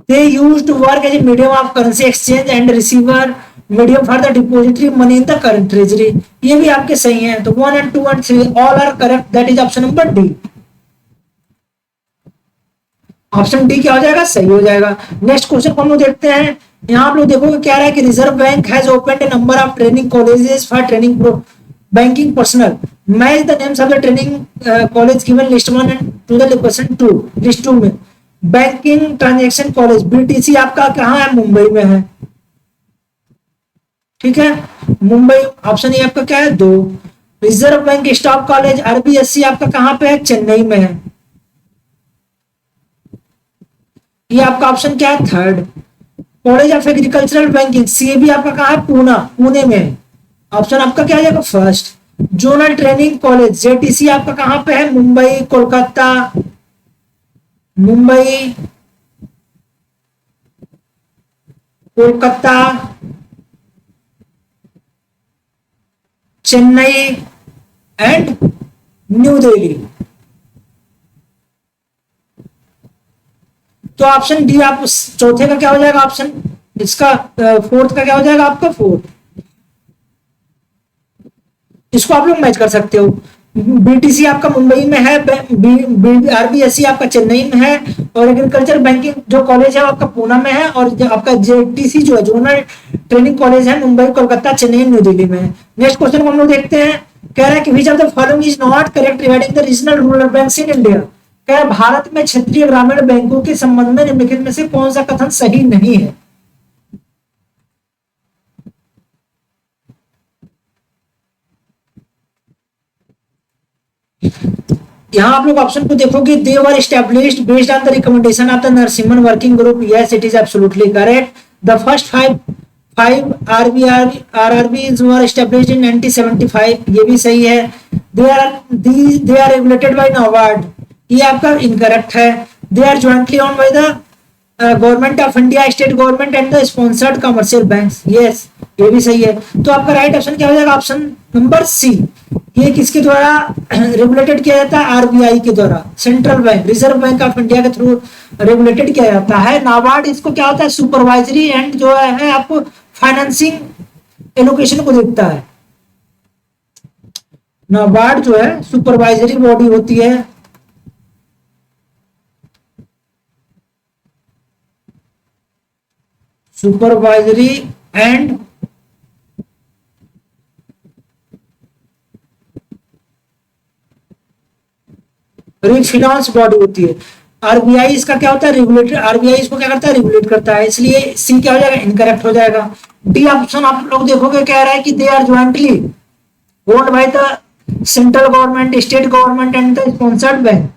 They used to work as a medium of currency exchange and receiver medium for the depository money in the current treasury, ये भी आपके सही है। तो 1 and 2 and 3 all are correct, that is option number D. Option D क्या हो जाएगा, सही हो जाएगा। नेक्स्ट क्वेश्चन को हम लोग देखते हैं, यहाँ आप लोग देखोगे क्या रहा है कि reserve bank has opened a number of training colleges for training banking personal, match the names of the training college given list 1 and to the question 2। List 2 में बैंकिंग ट्रांजैक्शन कॉलेज बीटीसी आपका कहाँ है, मुंबई में है। ठीक है, Mumbai option A आपका क्या है 2। Reserve bank staff college RBSC आपका कहाँ पे है, चेन्नई में है, ये आपका ऑप्शन क्या है third. College of agricultural banking CAB आपका कहाँ है, पुणे में है, ऑप्शन आपका क्या आ जाएगा first. Zonal training college JTC आपका कहाँ पे है, मुंबई, कोलकाता, मुंबई, कोलकाता, चेन्नई एंड न्यू दिल्ली। तो ऑप्शन डी आप चौथे का क्या हो जाएगा, ऑप्शन इसका फोर्थ का क्या हो जाएगा आपका फोर्थ। इसको आप लोग मैच कर सकते हो। बीटीसी आपका मुंबई में है, आरबीएससी आपका चेन्नई में है और एग्रीकल्चर बैंकिंग जो कॉलेज है आपका पुणे में है और आपका जेटीसी जो है जोनल ट्रेनिंग कॉलेज है मुंबई, कोलकाता, चेन्नई, न्यू दिल्ली में है। नेक्स्ट क्वेश्चन को हम लोग देखते हैं, कह रहा है कि विच of the following is not correct regarding the regional rural banks in India, कह रहा है भारत में क्षेत्रीय ग्रामीण बैंकों के संबंध में निम्नलिखित में से कौन सा कथन सही नहीं है। यहां आप लोग ऑप्शन को देखोगे, they were established based on the recommendation of the Narasimhan working group, yes it is absolutely correct. The first five RRBs were established in 1975, ये भी सही है। They are regulated by NABARD, ये आपका इनकरेक्ट है। They are jointly owned by the government of India, state government and the sponsored commercial banks, yes ये भी सही है। तो आपका राइट ऑप्शन क्या हो जाएगा? Option number C. ये किसके द्वारा रेगुलेटेड किया जाता है? आरबीआई के द्वारा, central bank, reserve bank of India के थ्रू रेगुलेटेड किया जाता है। नाबार्ड इसको क्या होता है? सुपरवाइजरी एंड जो है आपको फाइनेंसिंग एलोकेशन को देखता है। नाबार्ड जो है सुपरवाइजरी बॉडी होती है, सुपरवाइजरी एंड रिफिनांस बॉडी होती है। आरबीआई इसका क्या होता है? रेगुलेटर। आरबीआई इसको क्या करता है? रेगुलेट करता है। इसलिए सी क्या हो जाएगा? इनकरेक्ट हो जाएगा। डी ऑप्शन आप लोग देखोगे कह रहा है कि they are jointly owned by the central government, state government and the sponsored bank.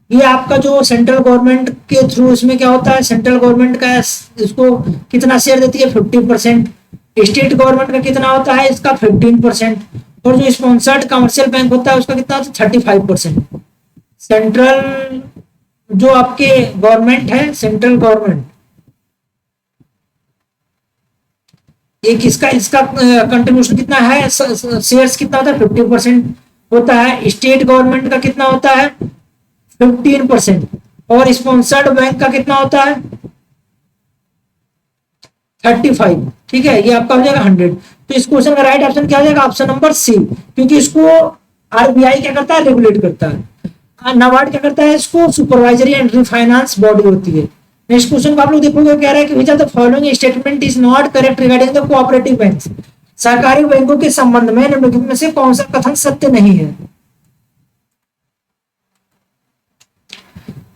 ये आपका जो सेंट्रल गवर्नमेंट के थ्रू इसमें क्या होता है? सेंट्रल गवर्नमेंट का इसको कितना शेयर देती है? 50%। स्टेट गवर्नमेंट का कितना होता है? इसका 15%। और जो स्पॉन्सर्ड कमर्शियल बैंक होता है उसका कितना होता है? 35%। सेंट्रल जो आपके गवर्नमेंट है, सेंट्रल गवर्नमेंट, एक इसका कंट्रीब्यूशन कितना है? शेयर्स कितना होता है? 50% होता है। स्टेट गवर्नमेंट का कितना होता है? 15%। और स्पॉन्सर्ड बैंक का कितना होता है? 35। ठीक है, ये आपका हो जाएगा 100। तो इस क्वेश्चन का राइट ऑप्शन क्या हो जाएगा? ऑप्शन नंबर सी, क्योंकि इसको आरबीआई क्या करता है? रेगुलेट करता है। नाबार्ड क्या करता है? इसको सुपरवाइजरी एंड रिफाइनेंस बॉडी होती है। नेक्स्ट क्वेश्चन को आप लोग देखोगे कह रहा है कि विच of the following statement is not correct regarding the cooperative banks. सहकारी बैंकों के संबंध में निम्नलिखित में से कौन सा कथन सत्य नहीं है?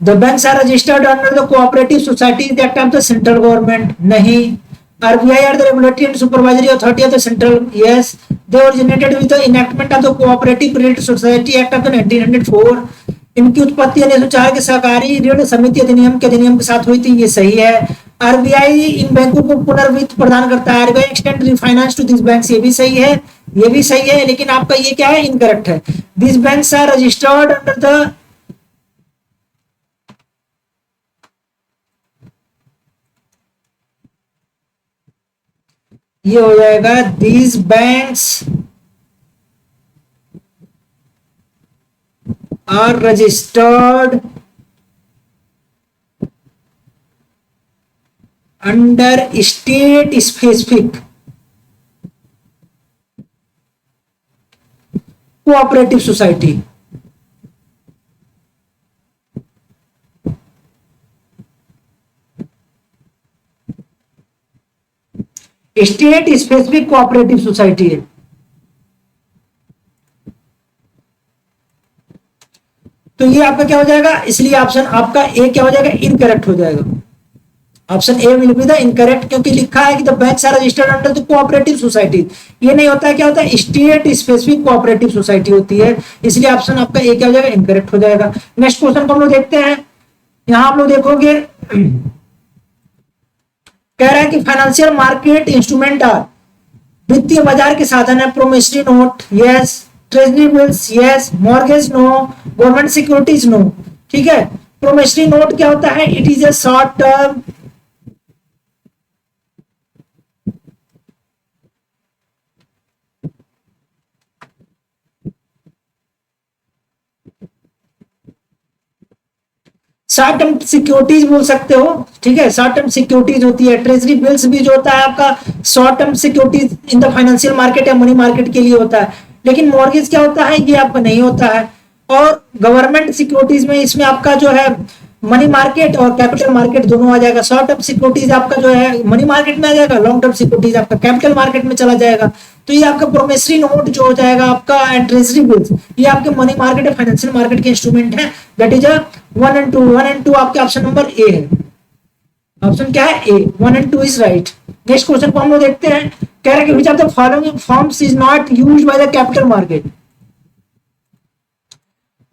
The banks are registered under the cooperative society act of the central government. नहीं। RBI are the regulatory and supervisory authority of the central. Yes. They originated with the enactment of the cooperative credit society act of the 1904। इनकी उत्पत्ति 1904 के सहकारी ऋण समिति अधिनियम के अधिनियम के साथ हुई थी। ये सही है। आरबीआई इन बैंकों को पुनर्वित्त प्रदान करता है। RBI extend refinance to this banks. ये भी सही है, ये भी सही है, लेकिन आपका ये क्या है? इनकरेक्ट है। This banks are registered under the, ये हो जाएगा these banks are registered under state specific cooperative society. State specific cooperative society है। तो ये आपका क्या हो जाएगा? इसलिए ऑप्शन आपका ए क्या हो जाएगा? इनकरेक्ट हो जाएगा। Option A will be the incorrect, क्योंकि लिखा है कि the banks are registered under the cooperative society. ये नहीं होता है, क्या होता है? स्टेट स्पेसिफिक कोऑपरेटिव सोसाइटी होती है। इसलिए ऑप्शन आपका ए क्या हो जाएगा? इनकरेक्ट हो जाएगा। नेक्स्ट क्वेश्चन को हम लोग देखते हैं। यहां आप लोग देखोगे कह रहा है कि फाइनेंशियल मार्केट इंस्ट्रूमेंट आर, वित्तीय बाजार के साधन है। Promissory note yes, treasury bills yes, mortgage no, government securities no. ठीक है। प्रोमिसरी नोट क्या होता है? It is a short term short term securities बोल सकते हो। ठीक है, शॉर्ट टर्म सिक्योरिटीज होती है। ट्रेजरी बिल्स भी जो होता है आपका short term securities in the financial market या मनी मार्केट के लिए होता है। लेकिन मॉर्गेज क्या होता है? ये आपका नहीं होता है। और गवर्नमेंट सिक्योरिटीज में इसमें आपका जो है मनी मार्केट और कैपिटल मार्केट दोनों आ जाएगा। शॉर्ट टर्म सिक्योरिटीज आपका जो है मनी मार्केट में आ जाएगा, लॉन्ग टर्म सिक्योरिटीज आपका कैपिटल मार्केट में चला जाएगा। तो ये आपका प्रोमिसरी नोट जो हो जाएगा आपका एंड ट्रेजरी बिल्स, ये आपके मनी मार्केट या फाइनेंशियल मार्केट के इंस्ट्रूमेंट है। That is 1 and 2। 1 and 2 आपके ऑप्शन नंबर ए है। ऑप्शन क्या है? ए। 1 and 2 is right. Next question को हम लोग देखते हैं। कह रहा है कि which of the following forms is not used by the capital market.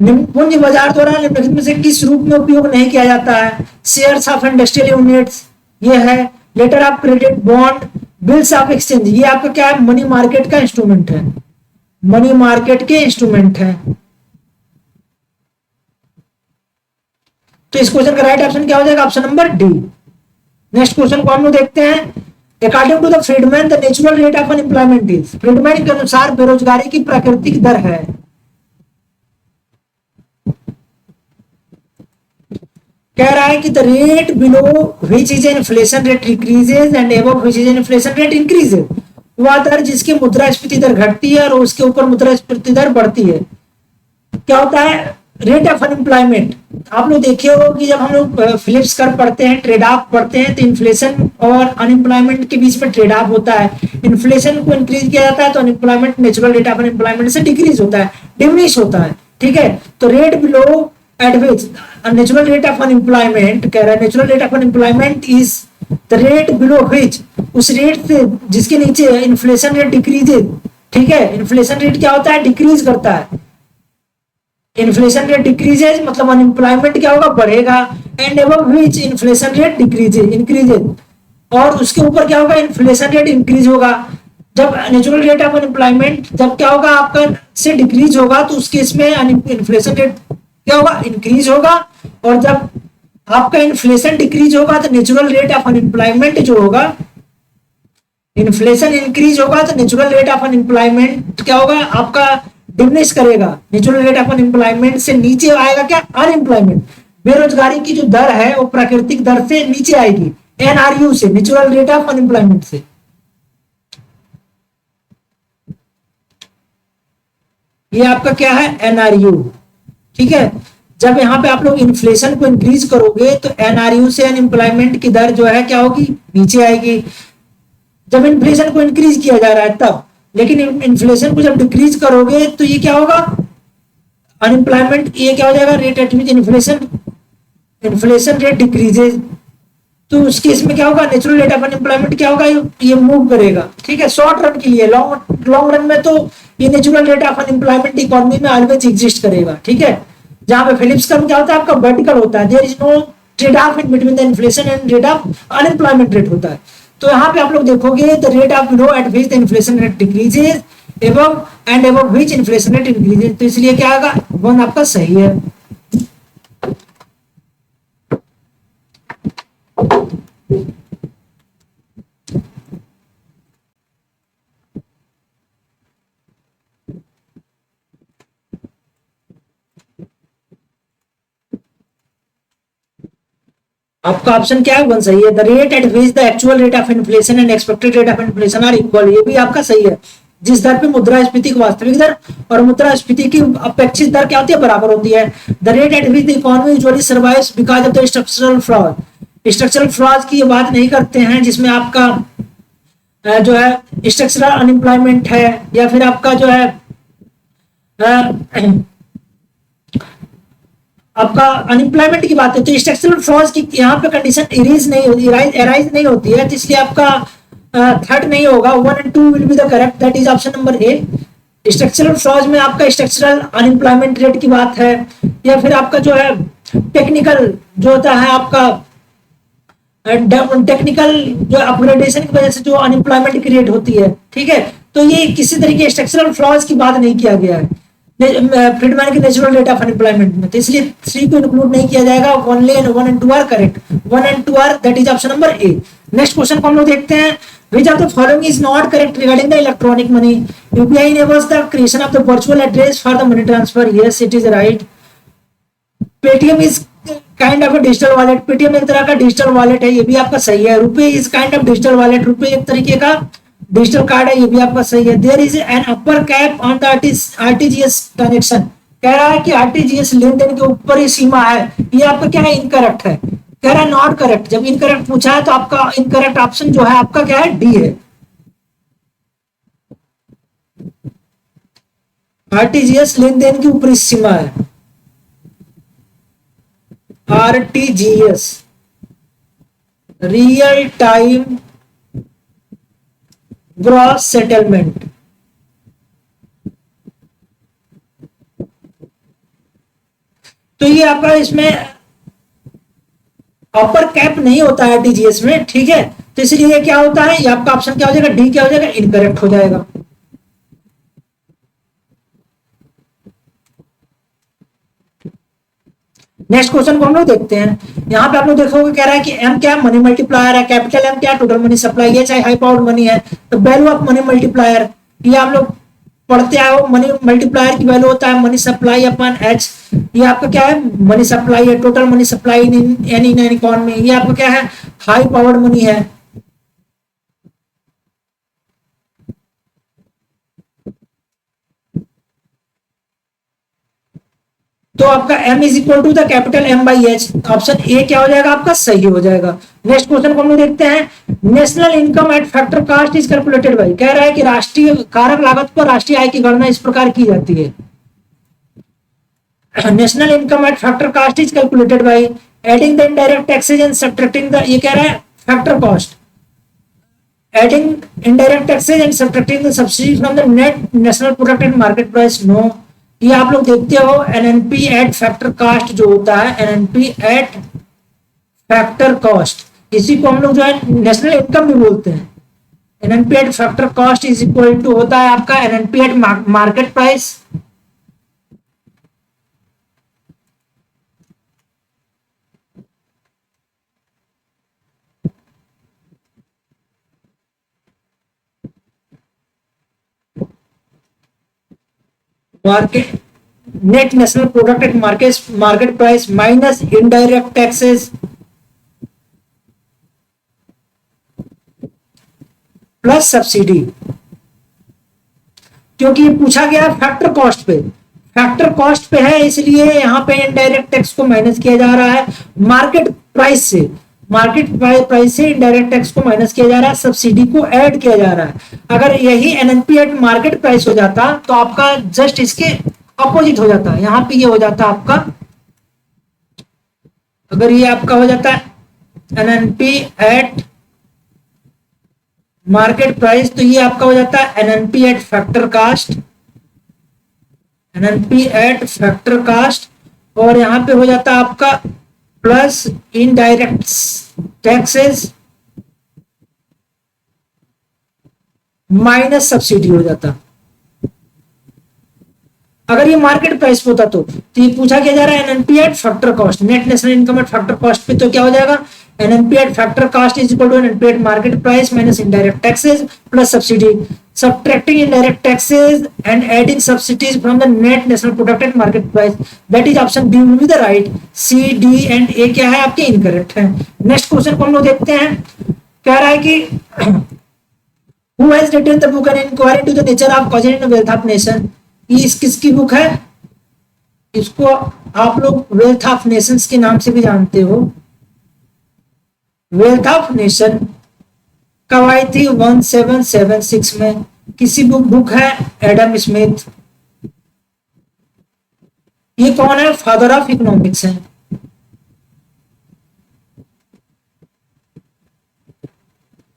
पूंजी बाजार द्वारा निम्नलिखित में से किस रूप में उपयोग नहीं किया जाता है? शेयर्स ऑफ इंडस्ट्रियल यूनिट्स, ये है। Letter of credit, bond, bills of exchange, ये आपका क्या है? मनी मार्केट का इंस्ट्रूमेंट है। मनी मार्केट के इंस्ट्रूमेंट है। तो इस क्वेश्चन का राइट ऑप्शन क्या हो जाएगा? Option number D. Next question को हम लोग देखते हैं। According to the Friedman the natural rate of unemployment is, Friedman के अनुसार बेरोजगारी की प्राकृतिक दर है, कह रहा है कि the rate below which is inflation rate decreases and above which is inflation rate increases, वह दर जिसकी मुद्रास्फीति दर घटती है और उसके ऊपर मुद्रास्फीति दर बढ़ती है। क्या होता है रेट ऑफ अनएम्प्लॉयमेंट, आप लोग देखे हो कि जब हम लोग फिलिप्स कर्व पढ़ते हैं, ट्रेड ऑफ पढ़ते हैं, तो इन्फ्लेशन और अनएम्प्लॉयमेंट के बीच में ट्रेड ऑफ होता है। इन्फ्लेशन को इंक्रीज किया जाता है तो unemployment natural rate of unemployment से डिक्रीज होता है, डिमिनिश होता है, ठीक है। तो rate below at which natural rate of unemployment, कह रहा है natural rate of unemployment is the rate below which, उस रेट से जिसके नीचे इन्फ्लेशन रेट डिक्रीजेज, ठीक है। इन्फ्लेशन रेट क्या होता है, डिक्रीज करता है। इन्फ्लेशन रेट डिक्रीजेज मतलब अनएम्प्लॉयमेंट क्या होगा, बढ़ेगा। And above which inflation rate decreases increases, और उसके ऊपर क्या होगा, इन्फ्लेशन रेट इंक्रीज होगा। जब नेचुरल रेट ऑफ अनएम्प्लॉयमेंट जब क्या होगा आपका से डिक्रीज होगा तो उस केस में इन्फ्लेशन रेट क्या होगा, इंक्रीज होगा। और जब आपका इन्फ्लेशन डिक्रीज होगा तो नेचुरल रेट ऑफ अनएम्प्लॉयमेंट जो होगा, इन्फ्लेशन इंक्रीज होगा तो नेचुरल रेट ऑफ अनएम्प्लॉयमेंट क्या होगा आपका, डिमिनिश करेगा। नेचुरल रेट ऑफ अनएम्प्लॉयमेंट से नीचे आएगा क्या, अनएम्प्लॉयमेंट, बेरोजगारी की जो दर है वो प्राकृतिक दर से नीचे आएगी, एनआरयू से, नेचुरल रेट ऑफ अनएम्प्लॉयमेंट से। ये आपका क्या है, एनआरयू, ठीक है। जब यहाँ पे आप लोग इन्फ्लेशन को इंक्रीज करोगे तो एनआरयू से अनएम्प्लॉयमेंट की दर जो है क्या होगी, नीचे आएगी। जब इन्फ्लेशन को इंक्रीज किया जा रहा है तब, लेकिन इन्फ्लेशन को जब डिक्रीज करोगे तो ये क्या होगा, अनएम्प्लॉयमेंट ये क्या हो जाएगा, rate at which inflation rate decreases, तो उस केस में क्या होगा, नेचुरल रेट ऑफ अनएम्प्लॉयमेंट क्या होगा, ये मूव करेगा, ठीक है। शॉर्ट रन के लिए, लॉन्ग रन में तो ये natural rate of unemployment economy में ऑलवेज एग्जिस्ट करेगा, ठीक है। जहां पे फिलिप्स कर्व क्या होता है आपका, वर्टिकल होता है, there is no trade off in between the inflation and rate of unemployment rate होता है। तो यहाँ पे आप लोग देखोगे the rate of below at which the inflation rate decreases above and above which inflation rate increases, तो इसलिए क्या आएगा, वन आपका सही है। आपका ऑप्शन क्या है, वन सही है। The rate at which the actual rate of inflation and expected rate of inflation are equal, ये भी आपका सही है। जिस दर पे मुद्रास्फीति की वास्तविक दर और मुद्रास्फीति की अपेक्षित दर क्या होती है, बराबर होती है। The rate at which the economy usually survives because of the structural flaws, structural flaws की बात नहीं करते हैं जिसमें आपका जो है स्ट्रक्चरल अनएम्प्लॉयमेंट है, या फिर आपका जो है आपका अनएम्प्लॉयमेंट की बात है, तो स्ट्रक्चरल फ्लॉज की यहाँ पे कंडीशन एराइज नहीं होती है, तो इसलिए आपका थर्ड नहीं होगा, 1 and 2 will be the correct, that is option number A. Structural flaws में आपका स्ट्रक्चरल अनएम्प्लॉयमेंट रेट की बात है, या फिर आपका जो है टेक्निकल जो होता है आपका टेक्निकल जो अपग्रेडेशन की वजह से जो अनएम्प्लॉयमेंट की रेट होती है, ठीक है। तो ये किसी तरीके स्ट्रक्चरल फ्लॉज की बात नहीं किया गया है फ्रीडमैन के नेचुरल रेट ऑफ अनएम्प्लॉयमेंट में, तो इसलिए 3 को इंक्लूड नहीं किया जाएगा। Only 1 and 2 are correct, 1 and 2 are, that is option number A. Next question को हम लोग देखते हैं, which of the following is not correct regarding the electronic money? UPI enables the creation of the virtual address for the money transfer. Yes, it is right. Paytm is kind of a digital wallet. Paytm एक तरह का digital wallet है, ये भी आपका सही है। रुपए is kind of digital wallet, रुपए एक तरीके का डिजिटल कार्ड है, ये भी आपका सही है। There is an upper cap on the RTGS transaction, कह रहा है कि आरटीजीएस लेन देन के ऊपर ही सीमा है, ये आपका क्या है, इनकरेक्ट है। कह रहा है नॉट करेक्ट, जब इनकरेक्ट पूछा है तो आपका इनकरेक्ट ऑप्शन जो है आपका क्या है, डी है। आरटीजीएस लेन देन की ऊपरी सीमा है, RTGS real time gross settlement, तो ये आपका इसमें अपर कैप नहीं होता है आरटीजीएस में, ठीक है। तो इसलिए क्या होता है, ये आपका ऑप्शन क्या हो जाएगा, डी क्या हो जाएगा, इनकरेक्ट हो जाएगा। नेक्स्ट क्वेश्चन को हम लोग देखते हैं। यहाँ पे आप लोग देखोगे कह रहा है कि एम क्या मनी मल्टीप्लायर है, कैपिटल एम क्या टोटल मनी सप्लाई है, चाहे हाई पावर्ड मनी है, तो वैल्यू ऑफ मनी मल्टीप्लायर ये आप लोग पढ़ते आओ। मनी मल्टीप्लायर की वैल्यू होता है मनी सप्लाई अपन एच। ये आपका क्या है, मनी सप्लाई है, total money supply in any economy. ये आपका क्या है, हाई पावर्ड मनी है। तो आपका m is equal to the capital M by H. Option A क्या हो जाएगा आपका, सही हो जाएगा। नेक्स्ट क्वेश्चन को हम लोग देखते हैं। National income at factor cost is calculated by, कह रहा है कि राष्ट्रीय कारक लागत पर राष्ट्रीय आय की गणना इस प्रकार की जाती है। National income at factor cost is calculated by adding the indirect taxes and subtracting the, ये कह रहा है factor cost, adding indirect taxes and subtracting the subsidy from the net national product and market price. No, ये आप लोग देखते हो NNP at factor cast जो होता है, एनएनपी एट फैक्टर कॉस्ट, इसी को हम लोग जो है नेशनल इनकम भी बोलते हैं। NNP at factor cost is equal to होता है आपका NNP at market price market net national product at market price minus indirect taxes plus subsidy. क्योंकि ये पूछा गया फैक्टर कॉस्ट पे, फैक्टर कॉस्ट पे है इसलिए यहां पे इनडायरेक्ट टैक्स को माइनस किया जा रहा है मार्केट प्राइस से, मार्केट प्राइस से इनडायरेक्ट टैक्स को माइनस किया जा रहा है, सब्सिडी को ऐड किया जा रहा है। अगर यही एनएनपी एट मार्केट प्राइस हो जाता तो आपका जस्ट इसके अपोजिट हो जाता है। यहां पे ये हो जाता आपका, अगर ये आपका हो जाता है एनएनपी एट मार्केट प्राइस तो ये आपका हो जाता है NNP at factor cost, NNP at factor cost, और यहां पे हो जाता है आपका plus indirect taxes minus subsidy हो जाता। अगर ये मार्केट प्राइस पे होता तो ये पूछा क्या जा रहा है NNP at factor cost, net national income at factor cost पे, तो क्या हो जाएगा NNP at factor cost is equal to NNP at market price minus indirect taxes plus subsidy, subtracting indirect taxes and adding subsidies from the net national product and market price, that is option B will be the right। C, D and A क्या है आपके incorrect है। Next question को हम लोग देखते हैं। कह रहा है कि who has written the book an inquiry into the nature of causes and wealth of nation, ये इस किसकी बुक है, इसको आप लोग वेल्थ ऑफ नेशंस के नाम से भी जानते हो। वेल्थ ऑफ नेशन कब आई थी 1776 में, किसी बुक है एडम स्मिथ। ये कौन है, फादर ऑफ इकोनॉमिक्स है।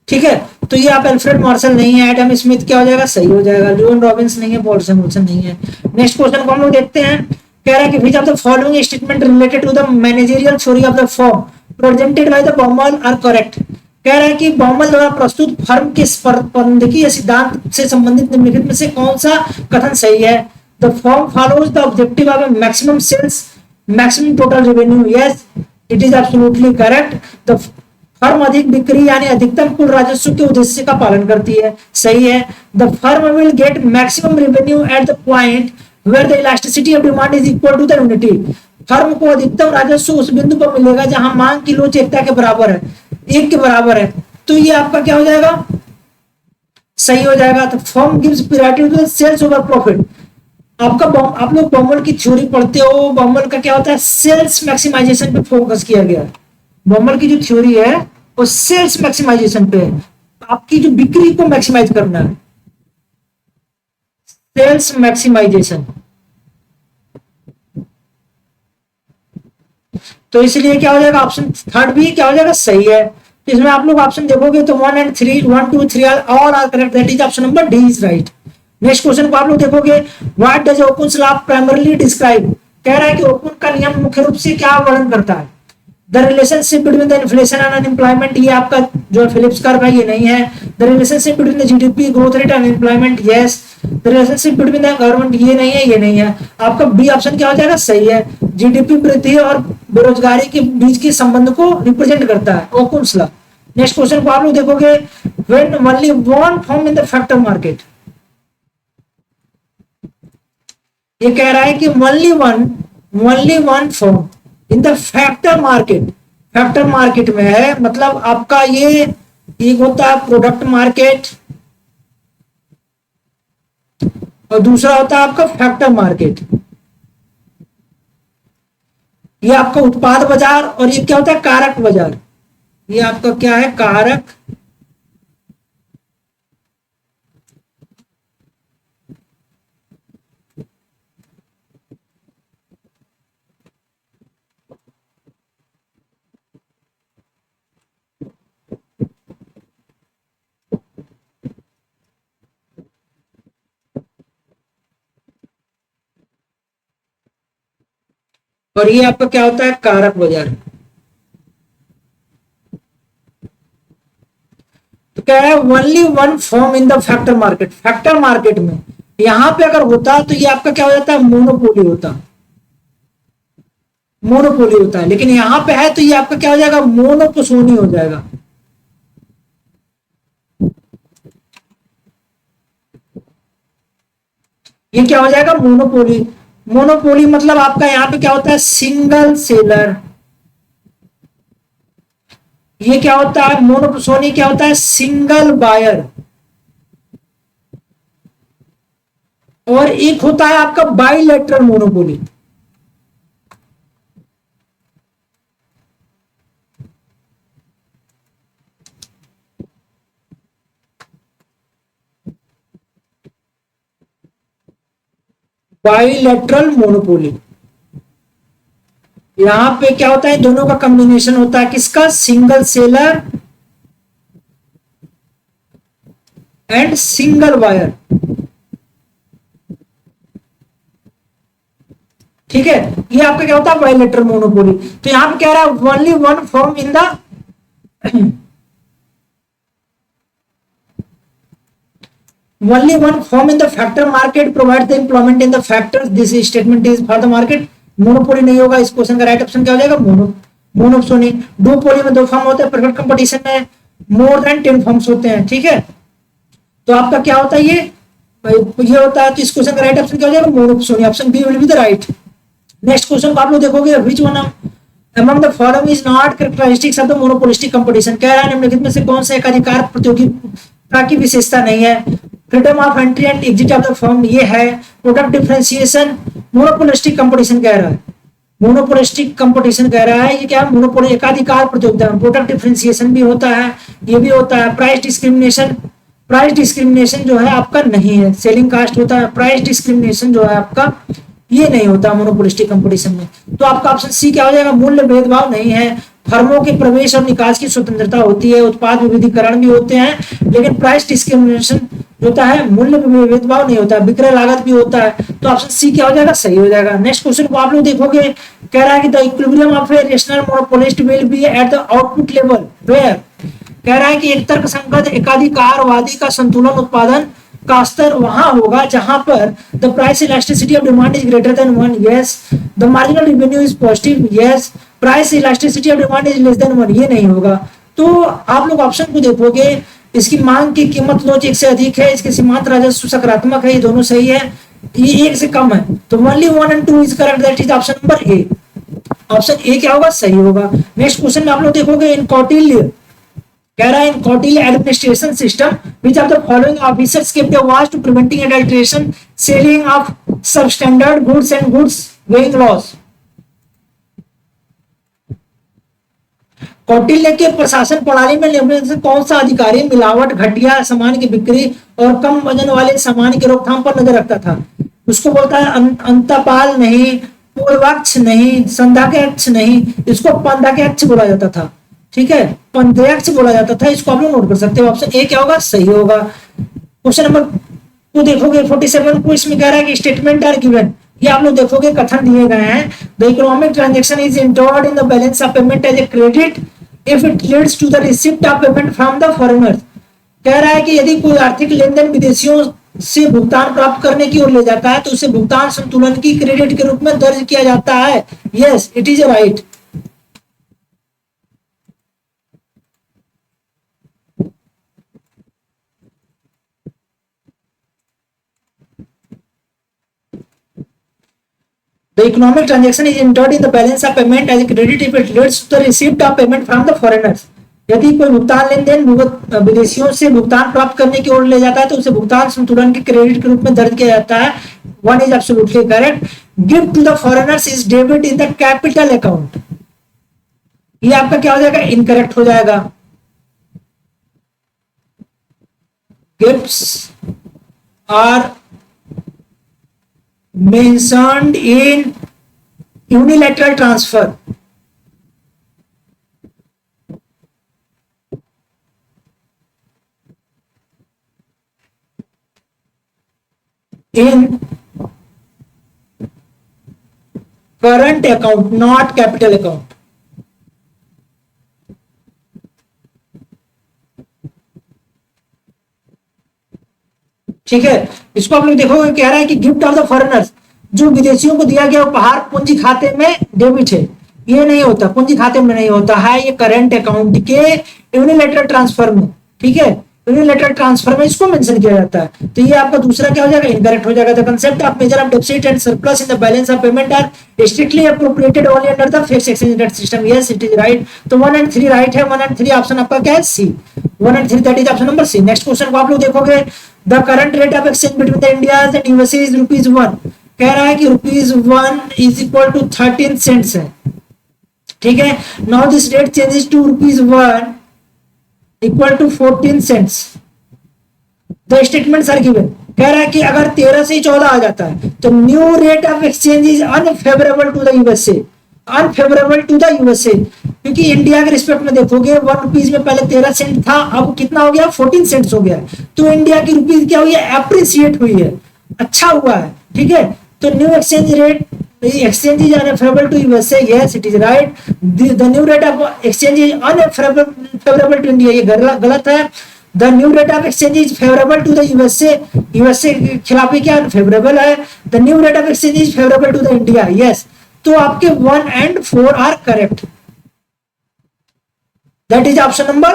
ठीक है, तो ये आप अल्फ्रेड मार्शल नहीं है, एडम स्मिथ क्या हो जाएगा, सही हो जाएगा। लियोन रॉबिन्स नहीं है, पॉल सैमुअल्सन नहीं है। नेक्स्ट क्वेश्चन को हम लोग देखते हैं। कह रहा है कि which of the following statement related to the managerial theory of the firm presented by the Baumol are correct. कह रहा है कि बॉमल द्वारा प्रस्तुत फर्म के प्रबंधकीय सिद्धांत से संबंधित निम्नलिखित में से कौन सा कथन सही है। The firm follows the objective of maximum sales maximum total revenue, yes it is absolutely correct. The firm अधिक बिक्री यानी अधिकतम कुल राजस्व के उद्देश्य का पालन करती है, सही है। The firm will get maximum revenue at the point where the elasticity of demand is equal to the unity. Firm को अधिकतम राजस्व उस बिंदु पर मिलेगा जहां मांग की लोच एकता के बराबर है, एक के बराबर है। तो ये आपका क्या हो जाएगा, सही हो जाएगा। तो firm gives priority to sales over profit. आपका आप लोग बॉमल की थ्योरी पढ़ते हो, बॉमल का क्या होता है, सेल्स मैक्सिमाइजेशन पे फोकस किया गया है। बॉमल की जो थ्योरी है वो सेल्स मैक्सिमाइजेशन पे है, आपकी जो बिक्री को मैक्सिमाइज करना है, सेल्स मैक्सिमाइजेशन। तो इसलिए क्या हो जाएगा, ऑप्शन थर्ड भी क्या हो जाएगा, सही है। तो इसमें आप लोग ऑप्शन देखोगे तो 1 and 3 1 2 3 all are correct, that is option number D is right. Next question को आप लोग देखोगे, what does Okun's law primarily describe. कह रहा है कि ओकुन का नियम मुख्य रूप से क्या वर्णन करता है। The relationship between the inflation and unemployment, ये आपका जो फिलिप्स कर्व है ये नहीं है। The relationship between the GDP growth rate and unemployment, yes. The relationship between the government, ये नहीं है, ये नहीं है। आपका बी ऑप्शन क्या हो जाएगा, सही है। जीडीपी वृद्धि और बेरोजगारी के बीच के संबंध को रिप्रेजेंट करता है, ओकुम्स लॉ। नेक्स्ट क्वेश्चन को आप लोग देखोगे, when only one form in the factor market, ये कह रहा है कि only one form in the factor market. Factor market में है मतलब आपका ये एक होता है प्रोडक्ट मार्केट और दूसरा होता है आपका फैक्टर मार्केट। ये आपका उत्पाद बाजार और ये क्या होता है, कारक बाजार। ये आपका क्या है, कारक और ये आपका क्या होता है, कारक बाजार। तो क्या है, only one form in the factor market. Factor market में यहां पे अगर होता तो ये आपका क्या हो जाता है, मोनोपोली होता, मोनोपोली होता है। लेकिन यहां पे है तो ये आपका क्या हो जाएगा, मोनोपोसोनी हो जाएगा। ये क्या हो जाएगा, मोनोपोली। मोनोपोली मतलब आपका यहां पे क्या होता है, सिंगल सेलर। ये क्या होता है, मोनोपोसोनी क्या होता है, सिंगल बायर। और एक होता है आपका बाइलेटरल मोनोपोली। बाइलेटरल मोनोपोली, यहां पे क्या होता है, दोनों का कॉम्बिनेशन होता है, किसका, single seller and single buyer. ठीक है, ये आपका क्या होता है, बाइलेटरल मोनोपोली। तो यहां पे कह रहा है only one form in the only one firm in the factor market provides the employment in the factors, this statement is for the market। Monopoly नहीं होगा, इस क्वेश्चन का राइट ऑप्शन क्या हो जाएगा, मोनोपोली। डुओपोली में दो फर्म होते हैं, परफेक्ट कंपटीशन में मोर देन 10 फर्म्स होते हैं। ठीक है, तो आपका क्या होता है, ये होता है। तो इस क्वेश्चन का राइट ऑप्शन क्या हो जाएगा, monopoly. Option B will be the right. Next question को आप लोग देखोगे, which one among the following is not characteristics of the monopolistic competition। कह रहा है निम्नलिखित में से कौन सा एकाधिकार प्रतियोगिता की विशेषता नहीं है। Freedom of entry and exit of the firm, ये है। प्रोडक्ट डिफरेंशिएशन, मोनोपोलिस्टिक कंपटीशन कह रहा है, मोनोपोलिस्टिक कंपटीशन कह रहा है। ये क्या है, मोनोपोली एकाधिकार प्रतियोगिता। प्रोडक्ट डिफरेंशिएशन भी होता है, ये भी होता है। प्राइस डिस्क्रिमिनेशन, प्राइस डिस्क्रिमिनेशन जो है आपका नहीं है। सेलिंग कास्ट होता है, प्राइस डिस्क्रिमिनेशन जो है आपका ये नहीं होता मोनोपोलिस्टिक कंपटीशन में। तो आपका ऑप्शन सी क्या हो जाएगा, मूल्य भेदभाव नहीं है। फर्मों के प्रवेश और निकास की स्वतंत्रता होती है, उत्पाद विविधीकरण भी होते हैं, लेकिन प्राइस डिस्क्रिमिनेशन होता है, मूल्य में भेदभाव नहीं होता, विक्रय लागत भी होता है। तो ऑप्शन सी क्या हो जाएगा, सही हो जाएगा। नेक्स्ट क्वेश्चन को आप लोग देखोगे, कह रहा है कि the equilibrium of a rational monopolist will be at the output level where. कह रहा है कि एक तर्कसंगत एकाधिकारवादी का संतुलन उत्पादन का स्तर वहां होगा जहां पर the price elasticity of demand is greater then 1, yes. The marginal revenue is positive, yes. Price elasticity of demand is less than 1, ये नहीं होगा। तो आप लोग ऑप्शन को देखोगे, इसकी मांग की कीमत लोच 1 से अधिक है, इसके सीमांत राजस्व सकारात्मक है, ये दोनों सही है, ये 1 से कम है। तो only 1 and 2 is correct, that is option number A. Option A क्या होगा, सही होगा। नेक्स्ट क्वेश्चन में आप लोग देखोगे, इन कौटिल्य कह रहा है, in Kautilya administration system which of the following officers kept a watch to preventing adulteration, selling of substandard goods and goods weighing loss. Kautilya के प्रशासन प्रणाली में निम्नलिखित से कौन सा अधिकारी मिलावट, घटिया सामान की बिक्री और कम वजन वाले सामान की रोकथाम पर नजर रखता था। उसको बोलता है अंतपाल नहीं, पूर्वाक्ष नहीं, संध्याक्ष नहीं, इसको पंध्याक्ष बोला जाता था। ठीक है, पंध्याक्ष बोला जाता था, इसको आप लोग नोट कर सकते हो। ऑप्शन ए क्या होगा, सही होगा। क्वेश्चन नंबर को देखोगे 47 को, इसमें कह रहा है कि स्टेटमेंट आर गिवन, ये आप लोग देखोगे कथन दिए गए हैं। The economic transaction is entered in the balance of payment as a credit if it leads to the receipt of payment from the foreigner. कह रहा है कि यदि कोई आर्थिक लेन देन विदेशियों से भुगतान प्राप्त करने की ओर ले जाता है तो उसे भुगतान संतुलन की क्रेडिट के रूप में दर्ज किया जाता है। Yes, it is right. The economic transaction is entered in the balance of payment as a credit if it leads to the receipt of payment from the foreigners. यदि कोई भुगतान लेन देन विदेशियों से भुगतान प्राप्त करने की ओर ले जाता है तो उसे भुगतान संतुलन के क्रेडिट के रूप में दर्ज किया जाता है। One is absolutely correct. Gift to the foreigners is debit in the capital account, ये आपका क्या हो जाएगा? इनकरेक्ट हो जाएगा। Gifts are mentioned in unilateral transfer in current account, not capital account. ठीक है, इसको आप लोग देखोगे कह रहा है कि गिफ्ट ऑफ द फॉरेनर्स, जो विदेशियों को दिया गया उपहार पूंजी खाते में डेबिट है, ये नहीं होता, पूंजी खाते में नहीं होता है, ये करंट अकाउंट के यूनिलैटरल ट्रांसफर में, ठीक है, यूनिलैटरल ट्रांसफर में इसको मेंशन किया जाता है। तो ये आपका दूसरा क्या हो जाएगा? इनकरेक्ट हो जाएगा। The concept of measure of deficit and surplus in the balance of payment are strictly appropriated only under the fixed exchange rate system. Yes, it is right. तो 1 और 3 राइट है। 1 और 3 ऑप्शन आपका क्या है? सी। 1 और 3 that is option number C. Next question को आप लोग देखोगे, the current rate of exchange between the India and USA is ₹1। कह रहा है कि ₹1 इज इक्वल टू 13 सेंट्स है, ठीक है। Now this rate changes to ₹1 equal to 14 cents. The statements are given. कह रहा है कि अगर 13 से 14 आ जाता है तो new rate of exchange is unfavourable to the USA, unfavourable to the USA, क्योंकि इंडिया के रिस्पेक्ट में देखोगे ₹1 में पहले 13 सेंट था, अब कितना हो गया? 14 सेंट्स हो गया। तो इंडिया की रुपीज क्या हुई है? अप्रिसिएट हुई है, अच्छा हुआ है, ठीक है। तो new exchange rate, exchange is unfavorable to USA. Yes, it is right. The new rate of exchange is unfavorable to India. ये गलत है। The new rate of exchange is favorable to the USA. USA के खिलाफ क्या unfavorable है? The new rate of exchange is favorable to the India. Yes. तो आपके 1 and 4 are correct. That is option number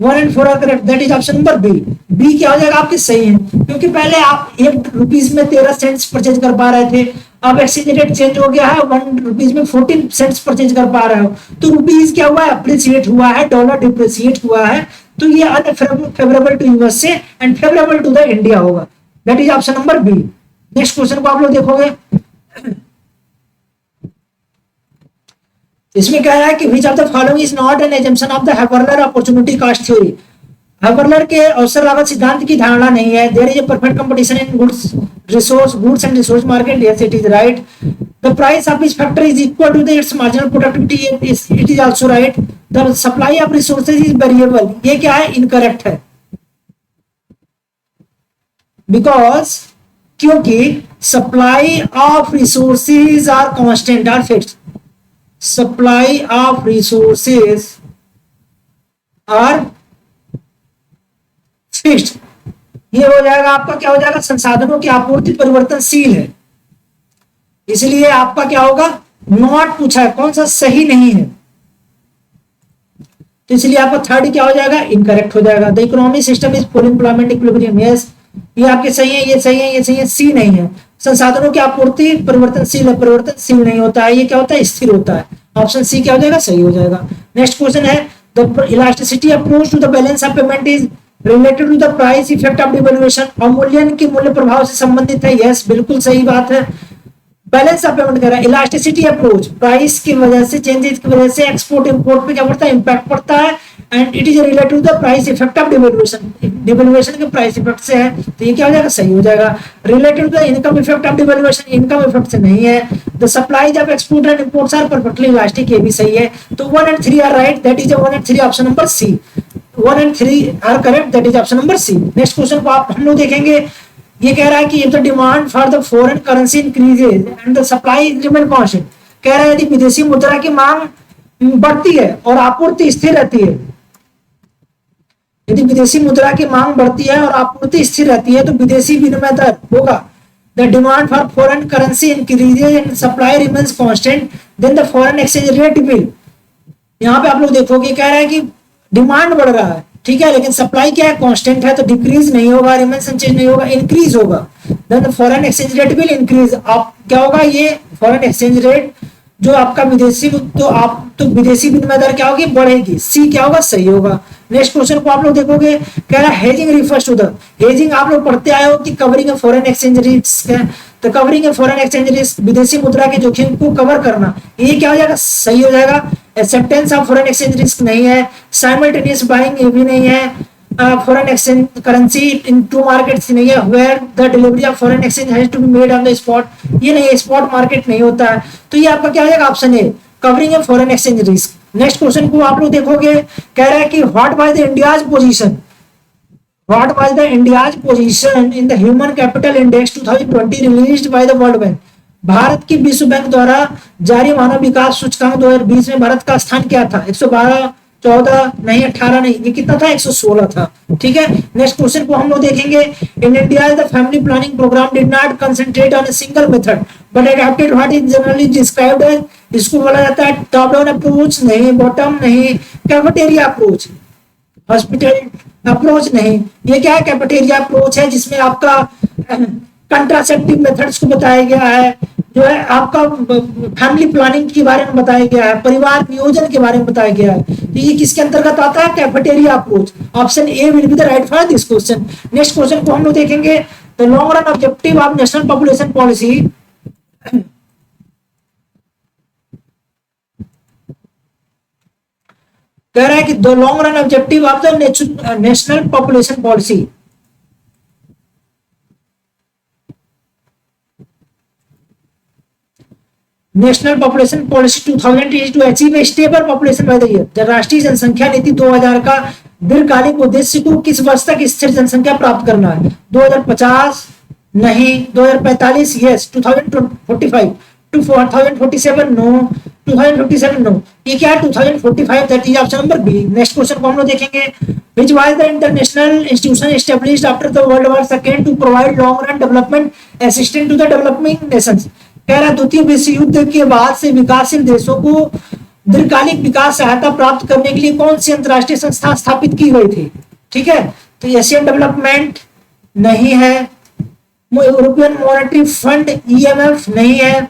1 and 4 are correct. That is option number B. B क्या हो जाएगा? आपके सही है, क्योंकि पहले आप ₹1 में 13 सेंट्स परचेज कर पा रहे थे, अब एक्सचेंज रेट चेंज हो गया है, ₹1 में 14 सेंट्स परचेज कर पा रहे हो, तो रुपीज क्या हुआ है? अप्रिसिएट हुआ है, डॉलर डिप्रिसिएट हुआ है। तो ये unfavourable to USA and favourable to the India होगा। That is option number B. Next question को आप लोग देखोगे, इसमें कह रहा है कि which of the following is not an assumption of the Haberler opportunity cost theory. Haberler के अवसर लागत सिद्धांत की धारणा नहीं है। There is a perfect competition in goods and resource market. Yes, it is right. The price of each factor is equal to its marginal productivity. It is also right. The supply of resources is variable. ये क्या है? Incorrect है, because क्योंकि supply of resources are constant or fixed. Supply of resources are fixed. ये हो जाएगा आपका, क्या हो जाएगा? संसाधनों की आपूर्ति परिवर्तनशील है, इसलिए आपका क्या होगा? नॉट पूछा है, कौन सा सही नहीं है, तो इसलिए आपका थर्ड क्या हो जाएगा? इनकरेक्ट हो जाएगा। The economic system is full employment equilibrium. Yes, ये आपके सही है, ये सही है, ये सही है। सी नहीं है। संसाधनों की आपूर्ति परिवर्तनशील है, परिवर्तनशील नहीं होता है, ये क्या होता है? स्थिर होता है। ऑप्शन सी क्या हो जाएगा? सही हो जाएगा। नेक्स्ट क्वेश्चन है, the elasticity approach to the balance of payment is related to the price effect of devaluation. अवमूल्यन के मूल्य प्रभाव से संबंधित है। यस, बिल्कुल सही बात है। बैलेंस ऑफ पेमेंट कर रहा है, इलास्टिसिटी अप्रोच, प्राइस की वजह से, चेंजेस की वजह से एक्सपोर्ट इंपोर्ट पे क्या पड़ता है? इंपैक्ट पड़ता है, and it is related to the price effect of devaluation. Devaluation के प्राइस इफेक्ट से है, तो ये क्या हो जाएगा? सही हो जाएगा। Related to the income effect of devaluation, income effect से नहीं है। The supplies of export and imports are perfectly elastic, ये भी सही है। तो 1 and 3 are right. That is 1 and 3 option number C. 1 and 3 are correct. That is option number C. Next question को आप हम लोग देखेंगे, ये कह रहा है कि if the demand for the foreign currency increases and the supply remain constant, कह रहा है यदि विदेशी मुद्रा की मांग बढ़ती है और आपूर्ति स्थिर रहती है, यदि विदेशी मुद्रा की मांग बढ़ती है और आपूर्ति स्थिर रहती है तो विदेशी विनिमय दर होगा। The demand for foreign currency increases and supply remains constant then the foreign exchange rate will. यहाँ पे आप लोग देखोगे कह रहा है कि डिमांड बढ़ रहा है, ठीक है, लेकिन सप्लाई क्या है, कांस्टेंट है, तो डिक्रीज नहीं होगा, रिमेन्स अनचेंज नहीं होगा, इंक्रीज होगा। Then foreign exchange rate will increase. आप क्या होगा, ये फॉरेन एक्सचेंज रेट जो आपका विदेशी, तो आप तो विदेशी विनिमय दर क्या होगी, बढ़ेगी। सी क्या होगा, सही होगा। नेक्स्ट क्वेश्चन को आप लोग देखोगे कह रहा है hedging refers to the, hedging आप लोग पढ़ते आए हो कि कवरिंग फॉरेन एक्सचेंज रिस्क है, तो कवरिंग फॉरेन एक्सचेंज रिस्क विदेशी मुद्रा के जोखिम को कवर करना, ये क्या हो जाएगा, सही हो जाएगा। Acceptance of foreign exchange risk नहीं है, साइमल्टेनियस बाइंग ये भी नहीं है, foreign exchange currency in two markets नहीं है, where the delivery of foreign exchange has to be made on the spot, ये नहीं है, स्पॉट मार्केट नहीं होता है, तो ये आपका क्या हो जाएगा, ऑप्शन ए, कवरिंग है foreign exchange risk. Next question को आप लोग देखोगे कह रहा है कि what was the India's position, what was the India's position in the human capital index 2020 released by the world bank. Bharat की विश्व बैंक द्वारा जारी मानव विकास सूचकांक 2020 में भारत का स्थान क्या था, 112, 14 नहीं, 18 नहीं, ये कितना था, 116 था, ठीक है। नेक्स्ट क्वेश्चन को हम लोग देखेंगे, in India the family planning programme did not concentrate on a single method but adopted what is generally described as, इसको बोला जाता है टॉप डाउन अप्रोच नहीं, बॉटम नहीं, कैफेटेरिया अप्रोच, हॉस्पिटल अप्रोच नहीं, ये क्या है, कैफेटेरिया अप्रोच है, जिसमें आपका कंट्रासेप्टिव मेथड्स को बताया गया है, जो है आपका फैमिली प्लानिंग के बारे में बताया गया है, परिवार नियोजन के बारे में बताया गया है, तो ये किसके अंतर्गत आता है, cafeteria approach. Option A will be the right for this question. Next question को हम लोग देखेंगे, the long run objective of national population policy, कह रहा है कि the long run objective of the national population policy, national population policy 2000 is to achieve a stable population by the year. राष्ट्रीय जनसंख्या नीति 2000 का दीर्घकालिक उद्देश्य को किस वर्ष तक स्थिर जनसंख्या प्राप्त करना है, 2050 नहीं, 2045 यस, 2045 टू 2047 नो, 2057 नो, ये क्या है, 2045, that is option number B. Next question को हम लोग देखेंगे, which was the international institution established after the world war second to provide long run development assistance to the developing nations. कह रहा है द्वितीय विश्व युद्ध के बाद से विकासशील देशों को दीर्घकालिक विकास सहायता प्राप्त करने के लिए कौन सी अंतरराष्ट्रीय संस्था स्थापित की गई थी, ठीक है, तो एशियन डेवलपमेंट नहीं है, यूरोपियन मॉनेटरी फंड ईएमएफ नहीं है,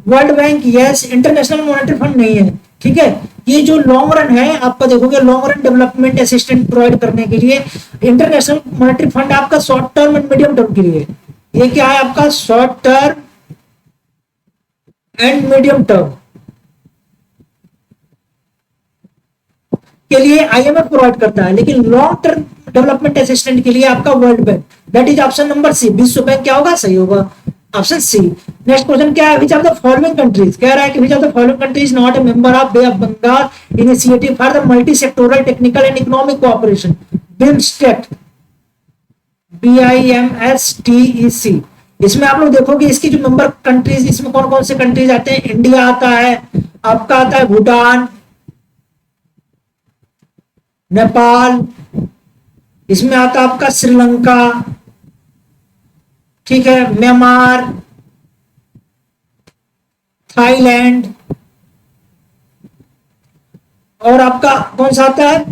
World bank yes, international monetary fund नहीं है, ठीक है। ये जो लॉन्ग रन है आपका देखोगे, long run development assistant provide करने के लिए इंटरनेशनल मॉनेटरी फंड आपका short term and medium term के लिए, ये क्या है आपका short term and medium term के लिए आईएमएफ प्रोवाइड करता है, लेकिन लॉन्ग टर्म डेवलपमेंट असिस्टेंट के लिए आपका world bank, that is option number C, विश्व बैंक क्या होगा, सही होगा, ऑप्शन सी। नेक्स्ट क्वेश्चन क्या है, which of the following countries, कह रहा है कि which of the following countries not a member of bay of Bengal initiative for the multi sectoral technical and economic cooperation, BIMSTEC, BIMSTEC। इसमें आप लोग देखोगे इसकी जो मेंबर कंट्रीज, इसमें कौन कौन से कंट्रीज आते हैं, इंडिया आता है, आपका आता है भूटान, नेपाल, इसमें आता है आपका श्रीलंका, ठीक है, म्यांमार, थाईलैंड, और आपका कौन सा आता है,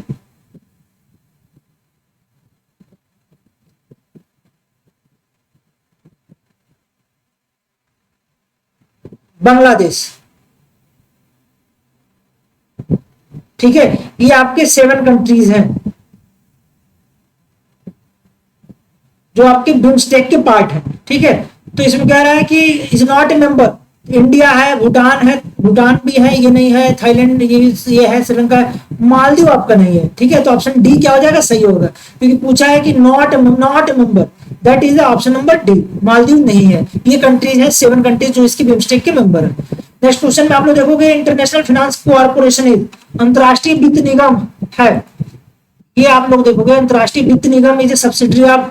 बांग्लादेश, ठीक है। ये आपके 7 कंट्रीज हैं जो आपके बिम्स्टेक के पार्ट हैं, ठीक है। तो इसमें कह रहा है कि is not a member, India है, भूटान है, भूटान भी है, ये नहीं है, थाईलैंड ये है, श्रीलंका है, मालदीव आपका नहीं है, ठीक है। तो ऑप्शन डी क्या हो जाएगा, सही होगा, क्योंकि पूछा है कि not member, that is the option number D, Maldives नहीं है। ये कंट्रीज है 7 कंट्रीज जो इसकी बिम्स्टेक के मेंबर है। नेक्स्ट क्वेश्चन में आप लोग देखोगे, इंटरनेशनल फाइनेंस कॉर्पोरेशन इज, अंतरराष्ट्रीय वित्त निगम है, ये आप लोग देखोगे, अंतरराष्ट्रीय वित्त निगम इज सब्सिडरी ऑफ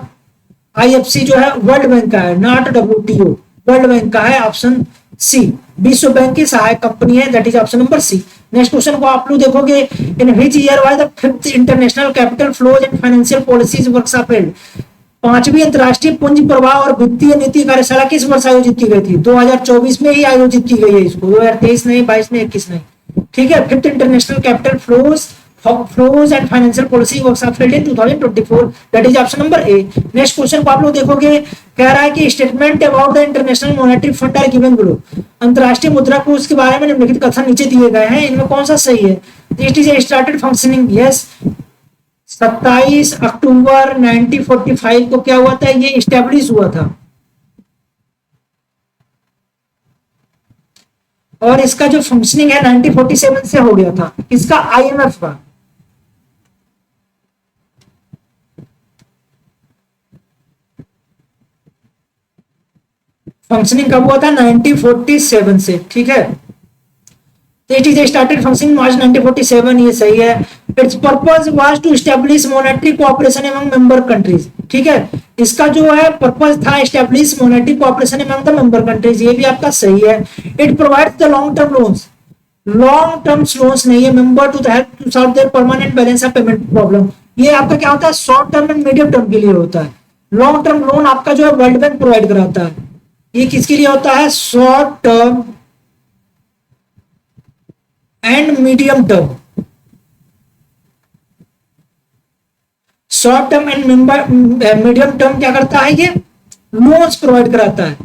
IFC जो है वर्ल्ड बैंक का है, नॉट WTO, वर्ल्ड बैंक का है, ऑप्शन सी। विश्व बैंक की सहायक कंपनी है, that is option number C. Next question को आप लोग देखोगे, in which year was the 5th international capital flows and financial policies workshop held? पांचवी अंतरराष्ट्रीय पूंजी प्रवाह और वित्तीय नीति कार्यशाला किस वर्ष आयोजित की गई थी? 2024 में ही आयोजित की गई है इसको, 2023 नहीं, 22 नहीं, 21 नहीं। ठीक है, 5th international capital flows and financial policy workshop held in 2024, that is option number A. Next question को आप लोग देखोगे, कह रहा है कि statement about the international monetary fund are given below. अंतरराष्ट्रीय मुद्रा कोष के बारे में निम्नलिखित कथन नीचे दिए गए हैं, इनमें कौन सा सही है? It is started functioning, yes. 27 अक्टूबर 1945 को क्या हुआ था? ये इस्टेब्लिश हुआ था। और इसका जो फंक्शनिंग है 1947 से हो गया था, इसका आईएमएफ का। फंक्शनिंग कब हुआ था? 1947 से। ठीक है, तो it is started functioning March 1947, ये सही है। Its purpose was to establish monetary cooperation among member countries. ठीक है, इसका जो है पर्पस था establish monetary cooperation among the member countries, ये भी आपका सही है। It provides the long term loans, long term loans नहीं है, member to help to solve their permanent balance of payment problem. ये आपका क्या होता है? Short term and medium term के लिए होता है। लॉन्ग टर्म लोन आपका जो है वर्ल्ड बैंक प्रोवाइड कराता है। ये किसके लिए होता है? Short term and medium term. Short term and medium term क्या करता है? ये लोन्स प्रोवाइड कराता है।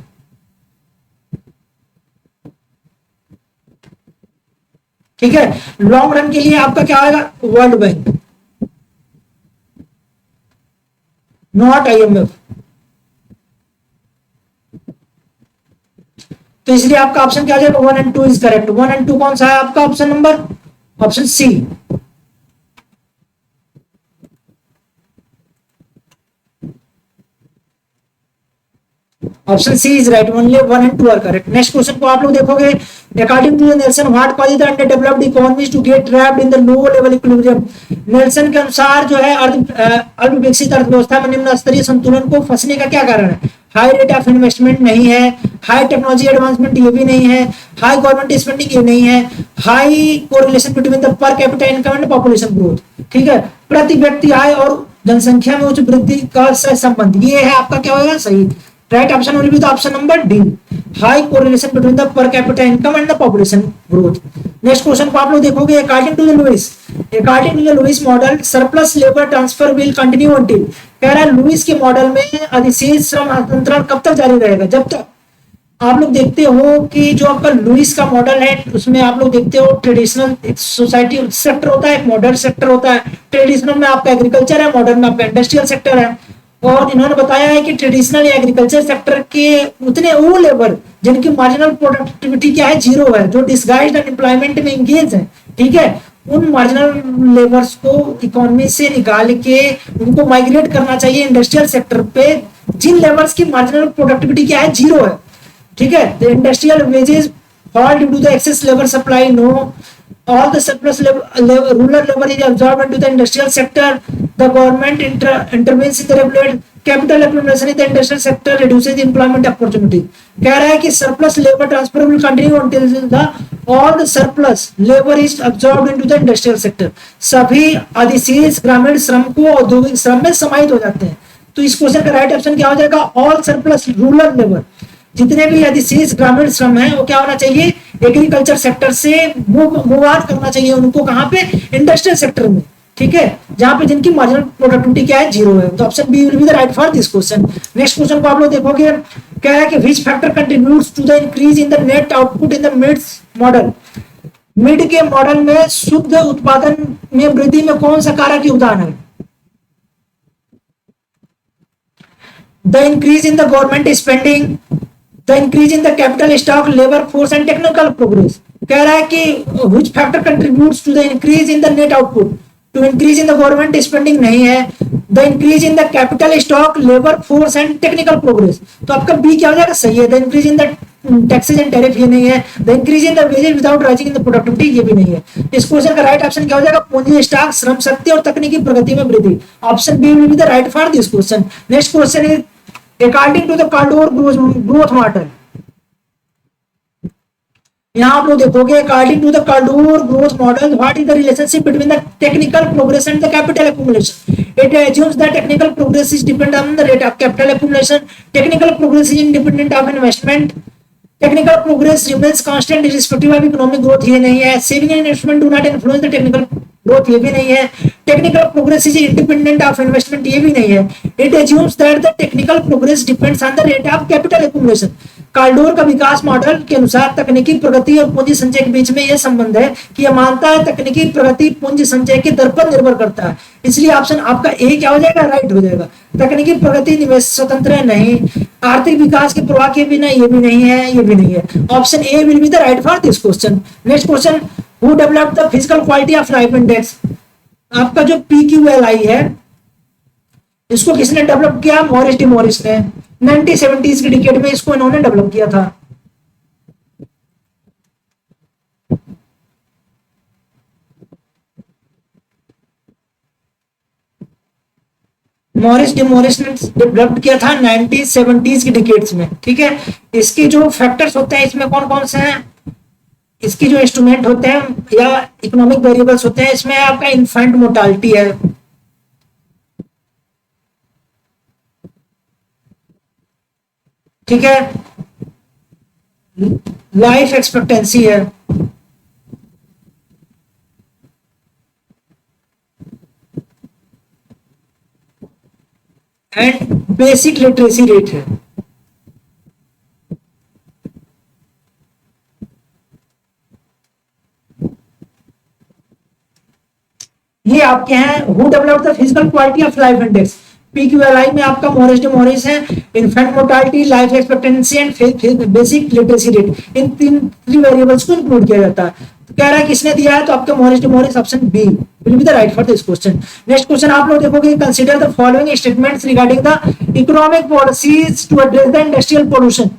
ठीक है, लॉन्ग रन के लिए आपका क्या आएगा? World bank, not IMF. तो इसलिए आपका ऑप्शन क्या आ जाएगा? 1 and 2 इज करेक्ट। 1 and 2 कौन सा है आपका option number? Option C. Option C is right, only 1 and 2 are correct. Next question को आप लोग देखोगे, according to Nelson what causes the underdeveloped economies to get trapped in the low level equilibrium? Nelson के अनुसार जो है अल्प विकसित अर्थव्यवस्था में निम्न स्तरीय संतुलन को फंसने का क्या कारण है? हाई रेट ऑफ इन्वेस्टमेंट नहीं है, हाई टेक्नोलॉजी एडवांसमेंट ये भी नहीं है, हाई गवर्नमेंट स्पेंडिंग ये नहीं है, high correlation between the per capita income and population growth. ठीक है, प्रति व्यक्ति आय और जनसंख्या में उच्च वृद्धि का संबंध, ये है आपका क्या होगा? सही। Right option will be the option number D, high correlation between the per capita income and the population growth. Next question को आप लोग देखोगे, according to the Lewis model surplus labour transfer will continue until. कह रहा है Louis के model में अधिशेष श्रम हस्तांतरण कब तक जारी रहेगा? जब तक आप लोग देखते हो कि जो आपका लुइस का मॉडल है उसमें आप लोग देखते हो ट्रेडिशनल सोसाइटी सेक्टर होता है, एक मॉडर्न सेक्टर होता है। ट्रेडिशनल में आपका एग्रीकल्चर है, मॉडर्न में आपका इंडस्ट्रियल सेक्टर है। और इन्होंने बताया है कि ट्रेडिशनल एग्रीकल्चर सेक्टर के उतने वो लेबर जिनकी मार्जिनल प्रोडक्टिविटी क्या है? जीरो है, जो डिसगाइज्ड अनएम्प्लॉयमेंट में इंगेज है। ठीक है, उन मार्जिनल लेबर्स को इकोनॉमी से निकाल के उनको माइग्रेट करना चाहिए इंडस्ट्रियल सेक्टर पे, जिन लेबर्स की मार्जिनल प्रोडक्टिविटी क्या है? जीरो है। ठीक है, the industrial wages fall due to the excess labor supply, no. All the surplus rural labor is absorbed into the industrial sector. The government intervenes in the regulated capital accumulation in the industrial sector, reduces the employment opportunity. कह रहा है कि surplus labor transfer will continue until the all the surplus labor is absorbed into the industrial sector. सभी अधिशेष ग्रामीण श्रम को औद्योगिक श्रम में समाहित हो जाते हैं। तो इस क्वेश्चन का राइट ऑप्शन क्या हो जाएगा? ऑल सरप्लस रूरल लेबर, जितने भी अधिशेष ग्रामीण श्रम है वो क्या होना चाहिए? एग्रीकल्चर सेक्टर से मूव आउट करना चाहिए उनको। कहां पे? इंडस्ट्रियल सेक्टर में। ठीक है, जहां पे जिनकी मार्जिनल प्रोडक्टिविटी क्या है? जीरो है। तो option B will be the right for this question. Next question को आप लोग देखोगे, क्या है कि which factor contributes to the increase in the net output in the Meade's model? Meade के मॉडल में शुद्ध उत्पादन में वृद्धि में कौन सा कारक योगदान है? The increase in the government spending, the increase in the capital stock, labor force and technical progress. कह रहा है कि which factor contributes to the increase in the net output? To increase in the government spending नहीं है, the increase in the capital stock, labor force and technical progress. तो आपका B क्या हो जाएगा? सही है। The increase in the taxes and tariff ये नहीं है। The increase in the wages without rising in the productivity ये भी नहीं है। इस क्वेश्चन का राइट ऑप्शन क्या हो जाएगा? पूंजी स्टॉक, श्रम शक्ति और तकनीकी प्रगति में वृद्धि। Option B will be the right for this question. Next question is according to the Caldor growth model, यहाँ आप लोग देखोगे according to the Kaldor growth model what is the relationship between the technical progress and the capital accumulation. It assumes that technical progress is dependent on the rate of capital accumulation. Technical progress is independent of investment. Technical progress remains constant irrespective of economic growth, ये नहीं है. Saving and investment do not influence the technical growth, ये भी नहीं है. Technical progress is independent of investment, ये भी नहीं है. It assumes that the technical progress depends on the rate of capital accumulation. Kaldor का विकास मॉडल के अनुसार तकनीकी प्रगति और पूंजी संचय के बीच में यह संबंध है कि यह मानता है तकनीकी प्रगति पूंजी संचय के दर पर निर्भर करता है. इसलिए ऑप्शन आपका ए क्या हो जाएगा, राइट हो जाएगा. तकनीकी प्रगति निवेश स्वतंत्र है, नहीं. आर्थिक विकास के प्रवाह के बिना, ये भी नहीं है, ये भी नहीं है. Option A will be the right for this question. Next question, who developed the physical quality of life index. आपका जो PQLI है इसको किसने डेवलप किया, मॉरिस डी मॉरिस ने. 1970s की डिकेड में इसको इन्होंने डेवलप किया था. मॉरिस डी मॉरिस ने डेवलप किया था 1970s की डिकेड्स में. ठीक है, इसके जो फैक्टर्स होते हैं इसमें कौन कौन से हैं, इसके जो इंस्ट्रूमेंट होते हैं या इकोनॉमिक वेरिएबल्स होते हैं, इसमें आपका इन्फेंट मोर्टालिटी है. ठीक है, लाइफ एक्सपेक्टेंसी है, एंड बेसिक लिटरेसी रेट है. ये आपके हैं who developed the physical quality of life index. PQLI में आपका मॉरिस डी मॉरिस है. Infant mortality, life expectancy and basic literacy rate, इन तीन वेरिएबल्स को इंक्लूड किया जाता है. तो कह रहा है किसने दिया है, तो आपका Morris D Morris, option B will be the right for this question. Next question आप लोग देखोगे, consider the following statements regarding the economic policies to address the industrial pollution.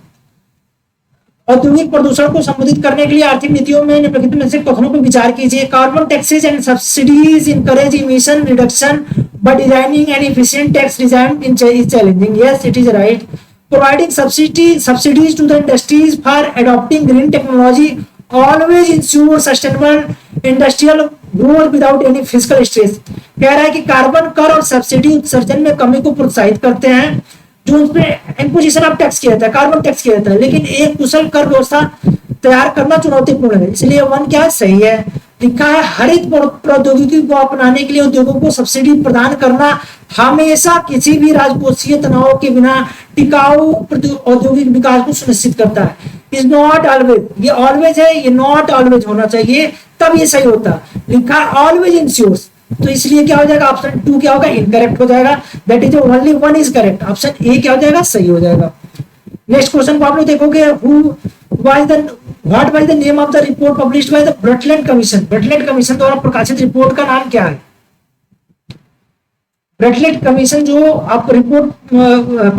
औद्योगिक प्रदूषण को संबोधित करने के लिए आर्थिक नीतियों में निम्नलिखित में से कथनों पर विचार कीजिए. Carbon taxes and subsidies encourage emission reduction but designing an efficient tax regime is challenging. Yes, it is right. Providing subsidies to the industries for adopting green technology always ensure sustainable industrial growth without any fiscal stress. कह रहा है कि carbon कर और subsidy उत्सर्जन में कमी को प्रोत्साहित करते हैं, जो उसपे इम्पोजिशन ऑफ टैक्स किया जाता है, कार्बन टैक्स किया जाता है, लेकिन एक कुशल कर व्यवस्था तैयार करना चुनौतीपूर्ण है. इसलिए वन क्या है, सही है. लिखा है हरित प्रौद्योगिकी को अपनाने के लिए उद्योगों को सब्सिडी प्रदान करना हमेशा किसी भी राजकोषीय तनाव के बिना टिकाऊ औद्योगिक विकास को सुनिश्चित करता है. इज नॉट ऑलवेज, ये ऑलवेज है, ये नॉट ऑलवेज होना चाहिए, तब ये सही होता. लिखा है ऑलवेज इंश्योर्स, तो इसलिए क्या हो जाएगा, ऑप्शन 2 क्या होगा, इनकरेक्ट हो जाएगा. That is only one is correct. Option A क्या हो जाएगा, सही हो जाएगा. नेक्स्ट क्वेश्चन को आप लोग देखोगे, what was the name of the report published by the Brundtland commission. Brundtland commission द्वारा प्रकाशित रिपोर्ट का नाम क्या है. ब्रटलैंड कमीशन जो आप रिपोर्ट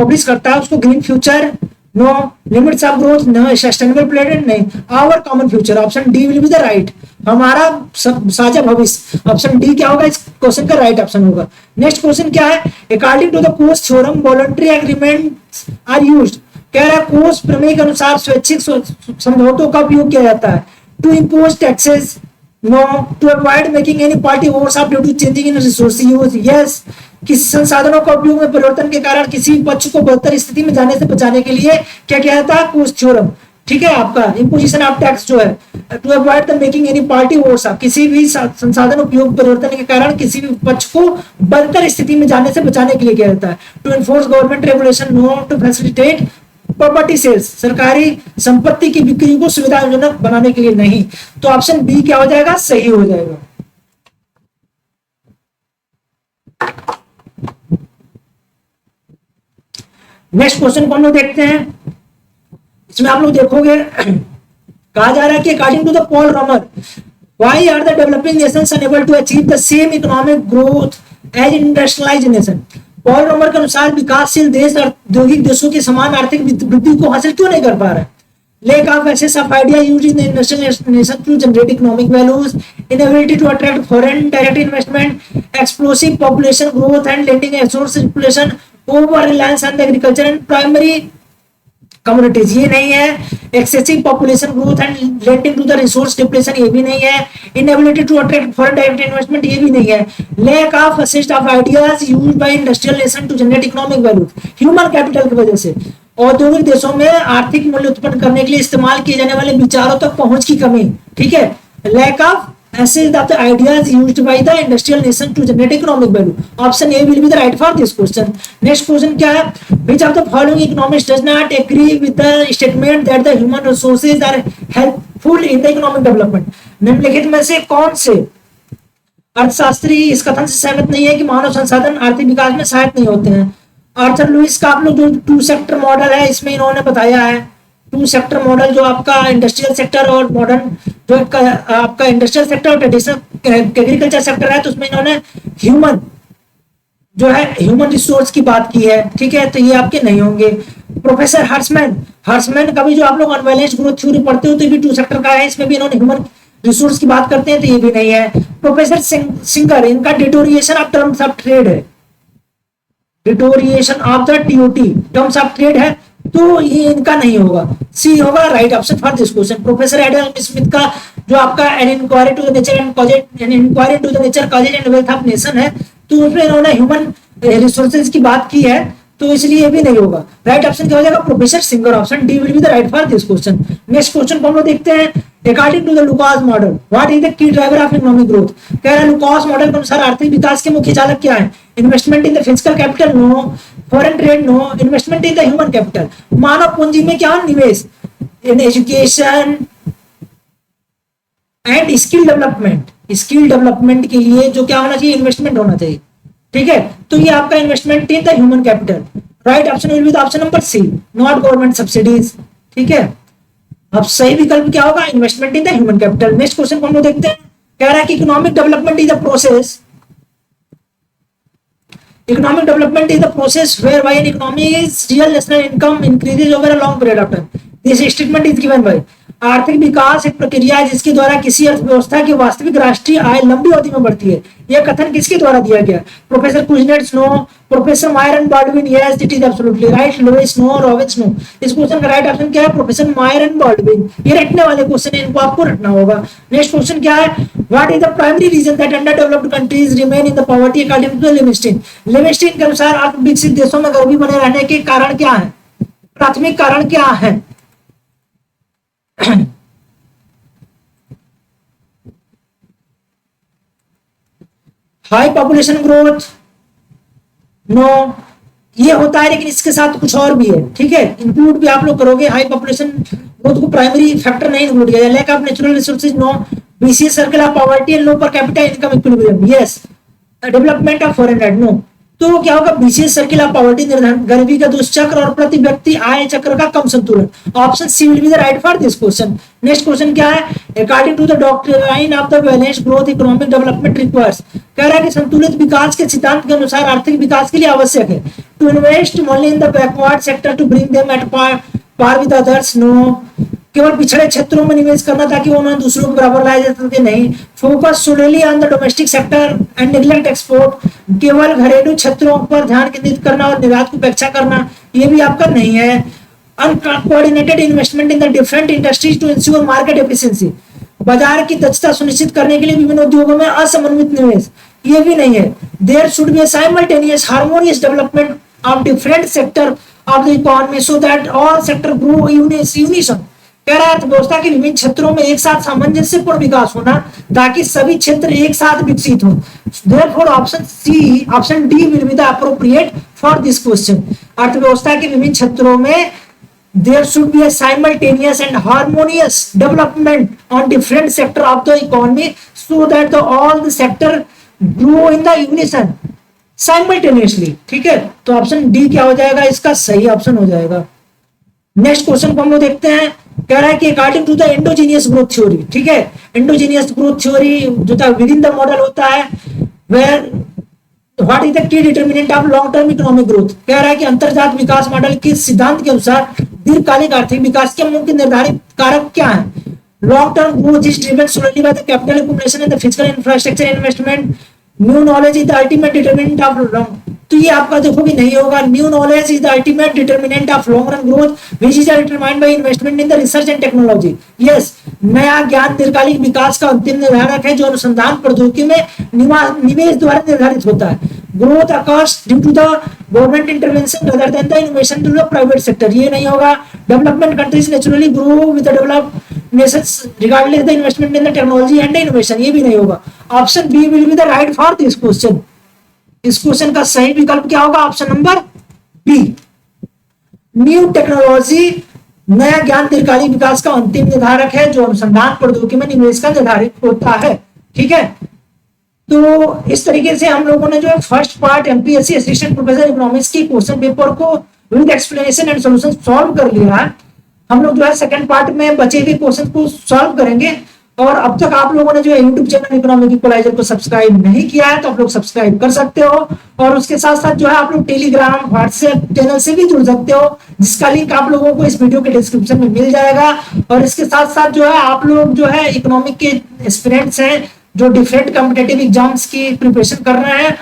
पब्लिश करता है उसको green future, no. Limits of growth, no. Sustainable planet, नहीं. Our common future, option D will be the right. हमारा साझा भविष्य, ऑप्शन डी क्या होगा, इस क्वेश्चन का राइट ऑप्शन होगा. नेक्स्ट क्वेश्चन क्या है, according to the Coase theorem voluntary agreements are used. कह रहा है कोष प्रमेय के अनुसार स्वैच्छिक समझौतों का उपयोग किया जाता है. To impose taxes, no. To avoid making any party overshot due to changing in resource use, yes. किसी संसाधनों का उपयोग में परिवर्तन के कारण किसी पक्ष को बेहतर स्थिति में जाने से बचाने के लिए क्या किया जाता है, कोष थ्योरम. ठीक है, आपका इम्पोजिशन ऑफ टैक्स जो है, to avoid the making any party overshot, किसी भी संसाधन उपयोग परिवर्तन के कारण किसी भी पक्ष को बेहतर स्थिति में जाने से बचाने के लिए किया जाता है. To enforce government regulation, no. To facilitate property sales, सरकारी संपत्ति की बिक्री को सुविधाजनक बनाने के लिए, नहीं. तो ऑप्शन बी क्या हो जाएगा, सही हो जाएगा. नेक्स्ट क्वेश्चन को हम लोग देखते हैं. इसमें आप लोग देखोगे कहा जा रहा है कि according to the Paul Romer, why are the developing nations unable to achieve the same economic growth as industrialised nation. Paul Romer के अनुसार विकासशील देश औद्योगिक देशों की समान आर्थिक वृद्धि को हासिल क्यों नहीं कर पा रहे. Lack of access of idea used in the industrial nation to generate economic values, inability to attract foreign direct investment, explosive population growth and lending resource population, over reliance on the agriculture and primary communities, ये नहीं है। Excessive population growth and leading to the resource depletion, ये भी नहीं है। Inability to attract foreign direct investment, ये भी नहीं है। Lack of assist of ideas used by industrial nation to generate economic value, human capital की वजह से औद्योगिक देशों में आर्थिक मूल्य उत्पन्न करने के लिए इस्तेमाल किए जाने वाले विचारों तक पहुंच की कमी, ठीक है। Lack of assist of the ideas used by the industrial nation to generate economic value. Option A will be the right for this question. Next question क्या है? Which of the following economics does not agree with the statement that the human resources are helpful in the economic development? निम्नलिखित में से कौन से अर्थशास्त्री इस कथन से सहमत नहीं है कि मानव संसाधन आर्थिक विकास में सहायक नहीं होते हैं? आर्थर लुइस का आप लोग जो 2 सेक्टर मॉडल है, इसमें इन्होंने बताया है 2 सेक्टर मॉडल, जो आपका इंडस्ट्रियल सेक्टर और मॉडर्न, जो आपका इंडस्ट्रियल सेक्टर और ट्रेडिशनल एग्रीकल्चर सेक्टर है, तो उसमें इन्होंने ह्यूमन जो है ह्यूमन रिसोर्स की बात की है, ठीक है, तो ये आपके नहीं होंगे। प्रोफेसर हर्समैन का भी जो आप लोग अनबैलेंस्ड ग्रोथ थ्योरी पढ़ते हो तो ये भी 2 सेक्टर का है, इसमें भी इन्होंने ह्यूमन रिसोर्स की बात करते हैं, तो ये भी नहीं है। प्रोफेसर सिंगर, इनका deterioration of terms of trade है, deterioration of the TOT terms of trade है, तो ये इनका नहीं होगा, सी होगा right option for this question. Professor Adam Smith का जो आपका an inquiry to the nature and causes, an inquiry to the nature causes and wealth of nation है, तो उसमें इन्होंने ह्यूमन रिसोर्सेज की बात की है, तो इसलिए भी नहीं होगा। राइट ऑप्शन क्या हो जाएगा? Professor Singer, option D will be the right for this question. Next question को हम लोग देखते हैं। According to the Lucas model what is the key driver of economic growth? कह रहा है लुकास मॉडल के अनुसार आर्थिक विकास के मुख्य चालक क्या है? Investment in the physical capital, no. Foreign trade, no. Investment in the human capital, मानव पूंजी में क्या निवेश? In education and skill development, skill development के लिए जो क्या होना चाहिए? इन्वेस्टमेंट होना चाहिए, ठीक है, तो ये आपका investment in the human capital. Right option will be the option number C, not government subsidies, ठीक है। अब सही विकल्प क्या होगा? Investment in the human capital. Next question को हम लोग देखते हैं। कह रहा है कि economic development is the process, economic development is the process whereby an economy's real national income increases over a long period of time. This statement is given by आर्थिक विकास एक प्रक्रिया है जिसके द्वारा किसी अर्थव्यवस्था की वास्तविक राष्ट्रीय आय लंबी अवधि में बढ़ती है। यह कथन किसके द्वारा दिया गया? Professor Kuznets, no. Professor Meier and Baldwin, yes it is absolutely right. Lewis, no. Robbins, no. इस क्वेश्चन का राइट ऑप्शन क्या है? Professor Meier and Baldwin. ये रटने वाले क्वेश्चन है, इनको आपको रटना होगा। नेक्स्ट क्वेश्चन क्या है? What is the primary reason that under developed countries remain in the poverty according to Livingstone? Livingstone के अनुसार अर्थ विकसित देशों में गरीबी बने रहने के कारण क्या है? प्राथमिक कारण क्या है? High population growth, no. ये होता है लेकिन इसके साथ कुछ और भी है, ठीक है, इंक्लूड भी आप लोग करोगे। हाई पॉपुलेशन ग्रोथ को प्राइमरी फैक्टर नहीं इंक्लूड किया जाए। Lack of natural resources, no. Vicious circle of poverty and low per capita income equilibrium, yes. Development of foreign aid, no. तो क्या होगा? बीसीएस सर्किल ऑफ पॉवर्टी निर्धारण, गरीबी का दुष्चक्र और प्रति व्यक्ति आय चक्र का कम संतुलन। Option C will be the right for this question. Next question क्या है? According to the doctrine of the balanced growth economic development requires, कह रहा है कि संतुलित विकास के सिद्धांत के अनुसार आर्थिक विकास के लिए आवश्यक है to invest only in the backward sector to bring them at par with others, no. केवल पिछड़े क्षेत्रों में निवेश करना ताकि उन्हें दूसरों को बराबर लाया जा सके, नहीं। Focus सोलिली on the domestic sector and neglect export, केवल घरेलू क्षेत्रों पर ध्यान केंद्रित करना और निर्यात की उपेक्षा करना, ये भी आपका नहीं है। Uncoordinated investment in the different industries to ensure market efficiency, बाजार की दक्षता सुनिश्चित करने के लिए विभिन्न उद्योगों में असमन्वित निवेश, ये भी नहीं है। There should be a simultaneous harmonious development of different sector of the economy so that all sector grow unison, कह रहा है अर्थव्यवस्था के विभिन्न क्षेत्रों में एक साथ सामंजस्यपूर्ण विकास होना ताकि सभी क्षेत्र एक साथ विकसित हो। Therefore option C, option D will be the appropriate for this question. अर्थव्यवस्था के विभिन्न क्षेत्रों में there should be a simultaneous and harmonious development on different sector of the economy so that the all the sector grow in the unison simultaneously, ठीक है, तो option D क्या हो जाएगा? इसका सही ऑप्शन हो जाएगा। नेक्स्ट क्वेश्चन को हम लोग देखते हैं। कह रहा है कि according to the endogenous growth theory, ठीक है, एंडोजीनियस ग्रोथ थ्योरी जो था विद इन द मॉडल होता है, where what is the key determinant of long term economic growth, कह रहा है कि अंतर्जात विकास मॉडल के सिद्धांत के अनुसार दीर्घकालिक आर्थिक विकास के मुख्य निर्धारित कारक क्या है? Long term growth is driven सोलिली by the capital accumulation and the physical infrastructure investment, new knowledge is the ultimate determinant of तो ये आपका देखोगे नहीं होगा। New knowledge is the ultimate determinant of long run growth which is determined by investment in the research and technology. Yes, नया ज्ञान दीर्घकालिक विकास का अंतिम निर्धारक है जो अनुसंधान प्रौद्योगिकी में निवेश द्वारा निर्धारित होता है। Growth occurs due to the government intervention rather than the innovation to the private sector, ये नहीं होगा। Development countries naturally grow with the developed nations regardless the investment in the technology and the innovation, ये भी नहीं होगा। Option B will be the right for this question. इस question का सही विकल्प क्या होगा? Option number B. New technology नया ज्ञान दीर्घकालिक विकास का अंतिम निर्धारक है जो अनुसंधान प्रौद्योगिकी में निवेश का निर्धारित होता है। ठीक है, तो इस तरीके से हम लोगों ने जो है first part MPSC assistant professor economics की क्वेश्चन पेपर को with explanation and solution solve कर लिया है। हम लोग जो है सेकंड पार्ट में बचे हुए क्वेश्चन को सॉल्व करेंगे। और अब तक आप लोगों ने जो है यूट्यूब चैनल इकोनॉमिक इक्वलाइजर को सब्सक्राइब नहीं किया है तो आप लोग सब्सक्राइब कर सकते हो। और उसके साथ साथ जो है आप लोग टेलीग्राम व्हाट्सएप चैनल से भी जुड़ सकते हो, जिसका लिंक आप लोगों को इस वीडियो के डिस्क्रिप्शन में मिल जाएगा। और इसके साथ साथ जो है आप लोग जो है इकोनॉमिक के एस्पिरेंट्स हैं जो डिफरेंट कॉम्पिटिटिव एग्जाम्स की प्रिपरेशन कर रहे हैं,